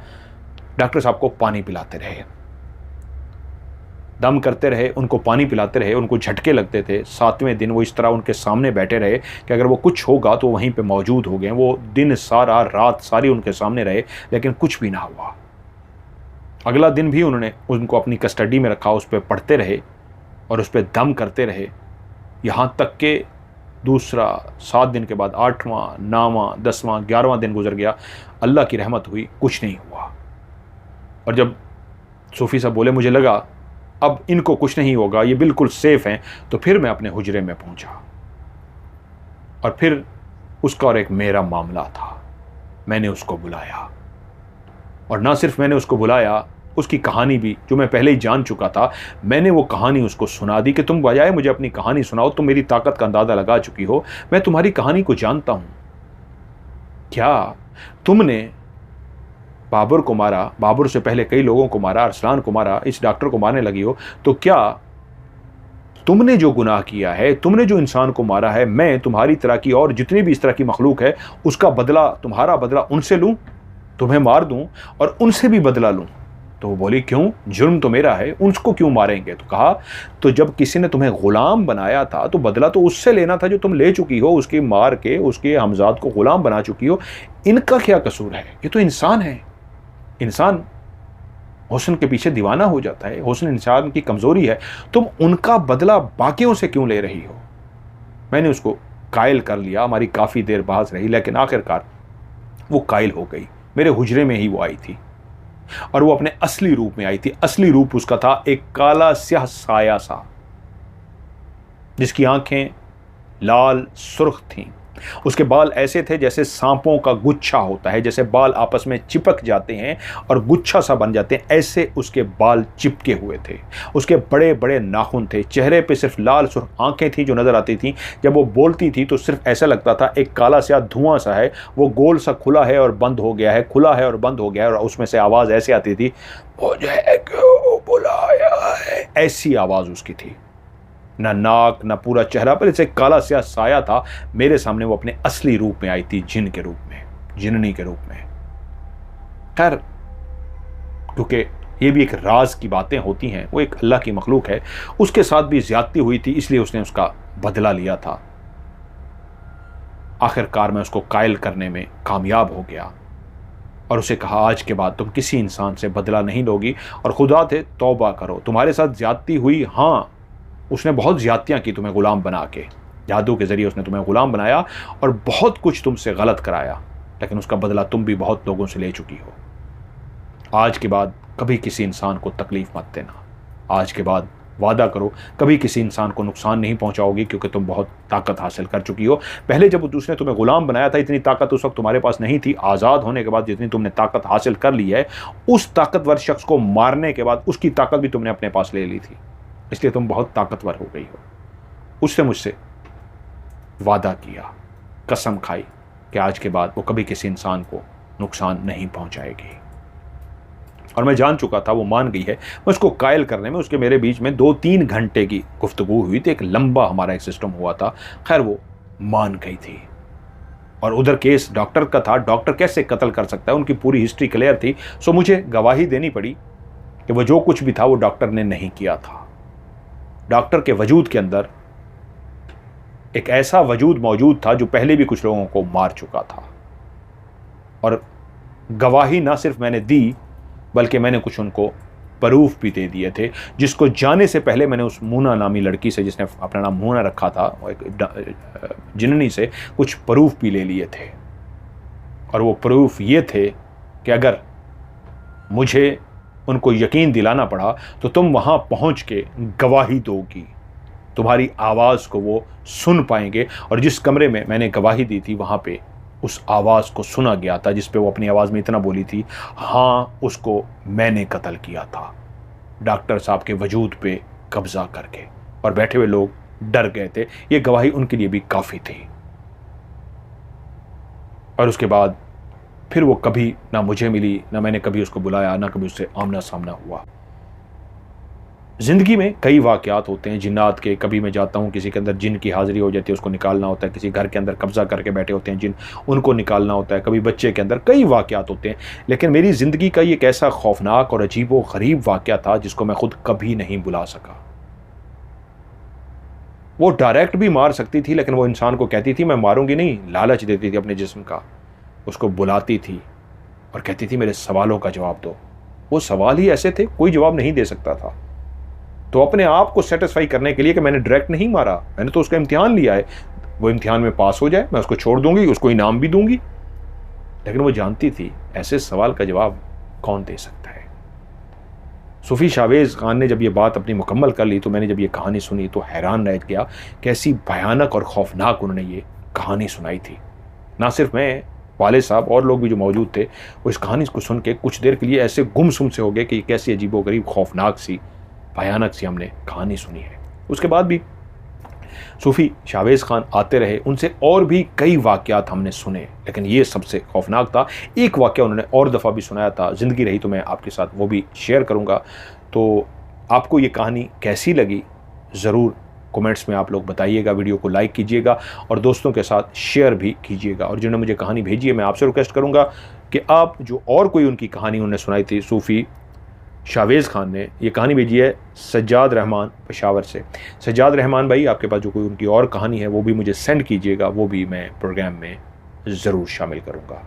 डॉक्टर साहब को पानी पिलाते रहे, दम करते रहे, उनको पानी पिलाते रहे। उनको झटके लगते थे। 7वें दिन वो इस तरह उनके सामने बैठे रहे कि अगर वो कुछ होगा तो वहीं पे मौजूद हो गए। वो दिन सारा, रात सारी उनके सामने रहे, लेकिन कुछ भी ना हुआ। अगला दिन भी उन्होंने उनको अपनी कस्टडी में रखा, उस पर पढ़ते रहे और उस पर दम करते रहे, यहाँ तक कि दूसरा 7 दिन के बाद 8वां, 9वां, 10वां, 11वां दिन गुजर गया। अल्लाह की रहमत हुई, कुछ नहीं हुआ। और जब सूफी साहब बोले मुझे लगा अब इनको कुछ नहीं होगा, ये बिल्कुल सेफ हैं, तो फिर मैं अपने हुजरे में पहुंचा। और फिर उसका और एक मेरा मामला था। मैंने उसको बुलाया और ना सिर्फ मैंने उसको बुलाया, उसकी कहानी भी जो मैं पहले ही जान चुका था, मैंने वो कहानी उसको सुना दी कि तुम बजाय मुझे अपनी कहानी सुनाओ, तुम मेरी ताकत का अंदाजा लगा चुकी हो, मैं तुम्हारी कहानी को जानता हूं। क्या तुमने बाबर को मारा, बाबर से पहले कई लोगों को मारा, अरसलान को मारा, इस डॉक्टर को मारने लगी हो, तो क्या तुमने जो गुनाह किया है, तुमने जो इंसान को मारा है, मैं तुम्हारी तरह की और जितनी भी इस तरह की मखलूक है, उसका बदला, तुम्हारा बदला उनसे लूं, तुम्हें मार दूं और उनसे भी बदला लूं? तो वो बोली क्यों, जुर्म तो मेरा है, उनको क्यों मारेंगे? तो कहा तो जब किसी ने तुम्हें गुलाम बनाया था तो बदला तो उससे लेना था जो तुम ले चुकी हो, उसकी मार के उसके हमजाद को गुलाम बना चुकी हो। इनका क्या कसूर है, ये तो इंसान है। इंसान हुस्न के पीछे दीवाना हो जाता है, हुस्न इंसान की कमजोरी है, तुम उनका बदला बाकियों से क्यों ले रही हो? मैंने उसको कायल कर लिया। हमारी काफ़ी देर बहस रही, लेकिन आखिरकार वो कायल हो गई। मेरे हुजरे में ही वो आई थी और वो अपने असली रूप में आई थी। असली रूप उसका था एक काला स्याह साया सा, जिसकी आंखें लाल सुर्ख थीं। उसके बाल ऐसे थे जैसे सांपों का गुच्छा होता है, जैसे बाल आपस में चिपक जाते हैं और गुच्छा सा बन जाते हैं, ऐसे उसके बाल चिपके हुए थे। उसके बड़े बड़े नाखून थे। चेहरे पे सिर्फ लाल सुर्ख आंखें थी जो नजर आती थी। जब वो बोलती थी तो सिर्फ ऐसा लगता था एक काला सा धुआं सा है, वो गोल सा खुला है और बंद हो गया है, खुला है और बंद हो गया है, और उसमें से आवाज़ ऐसे आती थी, मुझे क्यों बुलाया है, ऐसी आवाज़ उसकी थी। ना नाक ना पूरा चेहरा पर, इसे काला स्याह साया था। मेरे सामने वो अपने असली रूप में आई थी, जिन के रूप में, जिननी के रूप में। खैर, क्योंकि ये भी एक राज की बातें होती हैं, वो एक अल्लाह की मखलूक है, उसके साथ भी ज्यादती हुई थी, इसलिए उसने उसका बदला लिया था। आखिरकार मैं उसको कायल करने में कामयाब हो गया और उसे कहा आज के बाद तुम किसी इंसान से बदला नहीं लोगी और खुदा थे तौबा करो। तुम्हारे साथ ज्यादती हुई, हाँ, उसने बहुत ज्यादतियाँ की तुम्हें गुलाम बना के, जादू के ज़रिए उसने तुम्हें गुलाम बनाया और बहुत कुछ तुमसे गलत कराया, लेकिन उसका बदला तुम भी बहुत लोगों से ले चुकी हो। आज के बाद कभी किसी इंसान को तकलीफ़ मत देना। आज के बाद वादा करो कभी किसी इंसान को नुकसान नहीं पहुंचाओगी, क्योंकि तुम बहुत ताकत हासिल कर चुकी हो। पहले जब उसने तुम्हें गुलाम बनाया था इतनी ताकत उस वक्त तुम्हारे पास नहीं थी। आज़ाद होने के बाद जितनी तुमने ताकत हासिल कर ली है, उस ताकतवर शख्स को मारने के बाद उसकी ताकत भी तुमने अपने पास ले ली थी, इसलिए तुम बहुत ताकतवर हो गई हो। उससे मुझसे वादा किया, कसम खाई कि आज के बाद वो कभी किसी इंसान को नुकसान नहीं पहुंचाएगी। और मैं जान चुका था वो मान गई है। मैं उसको कायल करने में उसके मेरे बीच में 2-3 घंटे की गुफ्तगू हुई थी, एक लंबा हमारा एक सिस्टम हुआ था। खैर वो मान गई थी। और उधर केस डॉक्टर का था, डॉक्टर कैसे कत्ल कर सकता है, उनकी पूरी हिस्ट्री क्लियर थी। सो मुझे गवाही देनी पड़ी कि वो जो कुछ भी था वो डॉक्टर ने नहीं किया था। डॉक्टर के वजूद के अंदर एक ऐसा वजूद मौजूद था जो पहले भी कुछ लोगों को मार चुका था। और गवाही ना सिर्फ मैंने दी बल्कि मैंने कुछ उनको प्रूफ भी दे दिए थे, जिसको जाने से पहले मैंने उस मूना नामी लड़की से, जिसने अपना नाम मूना रखा था, एक जिन्नी से कुछ प्रूफ भी ले लिए थे। और वो प्रूफ ये थे कि अगर मुझे उनको यकीन दिलाना पड़ा तो तुम वहाँ पहुँच के गवाही दोगी, तुम्हारी आवाज़ को वो सुन पाएंगे। और जिस कमरे में मैंने गवाही दी थी वहाँ पे उस आवाज़ को सुना गया था, जिस पे वो अपनी आवाज़ में इतना बोली थी, हाँ उसको मैंने कत्ल किया था, डॉक्टर साहब के वजूद पे कब्जा करके। और बैठे हुए लोग डर गए थे। ये गवाही उनके लिए भी काफ़ी थी। और उसके बाद फिर वो कभी ना मुझे मिली, ना मैंने कभी उसको बुलाया, ना कभी उससे आमना सामना हुआ। ज़िंदगी में कई वाक़यात होते हैं जिन्नात के। कभी मैं जाता हूँ, किसी के अंदर जिन की हाज़िरी हो जाती है, उसको निकालना होता है। किसी घर के अंदर कब्ज़ा करके बैठे होते हैं जिन, उनको निकालना होता है। कभी बच्चे के अंदर, कई वाक़यात होते हैं। लेकिन मेरी ज़िंदगी का ये एक ऐसा खौफनाक और अजीब व गरीब वाक़या था जिसको मैं खुद कभी नहीं भुला सका। वो डायरेक्ट भी मार सकती थी, लेकिन वो इंसान को कहती थी मैं मारूंगी नहीं, लालच देती थी अपने जिस्म का। उसको बुलाती थी और कहती थी मेरे सवालों का जवाब दो। वो सवाल ही ऐसे थे, कोई जवाब नहीं दे सकता था। तो अपने आप को सेटिस्फाई करने के लिए कि मैंने डायरेक्ट नहीं मारा, मैंने तो उसका इम्तिहान लिया है, वो इम्तिहान में पास हो जाए, मैं उसको छोड़ दूंगी, उसको इनाम भी दूंगी। लेकिन वो जानती थी ऐसे सवाल का जवाब कौन दे सकता है। सूफी शाहवेज़ खान ने जब ये बात अपनी मुकम्मल कर ली तो मैंने जब ये कहानी सुनी तो हैरान रह गया कि ऐसी भयानक और खौफनाक उन्होंने ये कहानी सुनाई थी। ना सिर्फ मैं, वाले साहब और लोग भी जो मौजूद थे, वो इस कहानी को सुन के कुछ देर के लिए ऐसे गुमसुम से हो गए कि कैसी अजीबोगरीब, खौफनाक सी, भयानक सी हमने कहानी सुनी है। उसके बाद भी सूफ़ी शाहवेज़ खान आते रहे, उनसे और भी कई वाक़यात हमने सुने, लेकिन ये सबसे खौफनाक था। एक वाक़या उन्होंने और दफ़ा भी सुनाया था, ज़िंदगी रही तो मैं आपके साथ वो भी शेयर करूँगा। तो आपको ये कहानी कैसी लगी ज़रूर कमेंट्स में आप लोग बताइएगा। वीडियो को लाइक कीजिएगा और दोस्तों के साथ शेयर भी कीजिएगा। और जिन्होंने मुझे कहानी भेजी है, मैं आपसे रिक्वेस्ट करूँगा कि आप जो और कोई उनकी कहानी उन्होंने सुनाई थी, सूफ़ी शाहवेज़ खान ने ये कहानी भेजी है सज्जाद रहमान पेशावर से। सज्जाद रहमान भाई, आपके पास जो कोई उनकी और कहानी है वो भी मुझे सेंड कीजिएगा, वो भी मैं प्रोग्राम में ज़रूर शामिल करूँगा।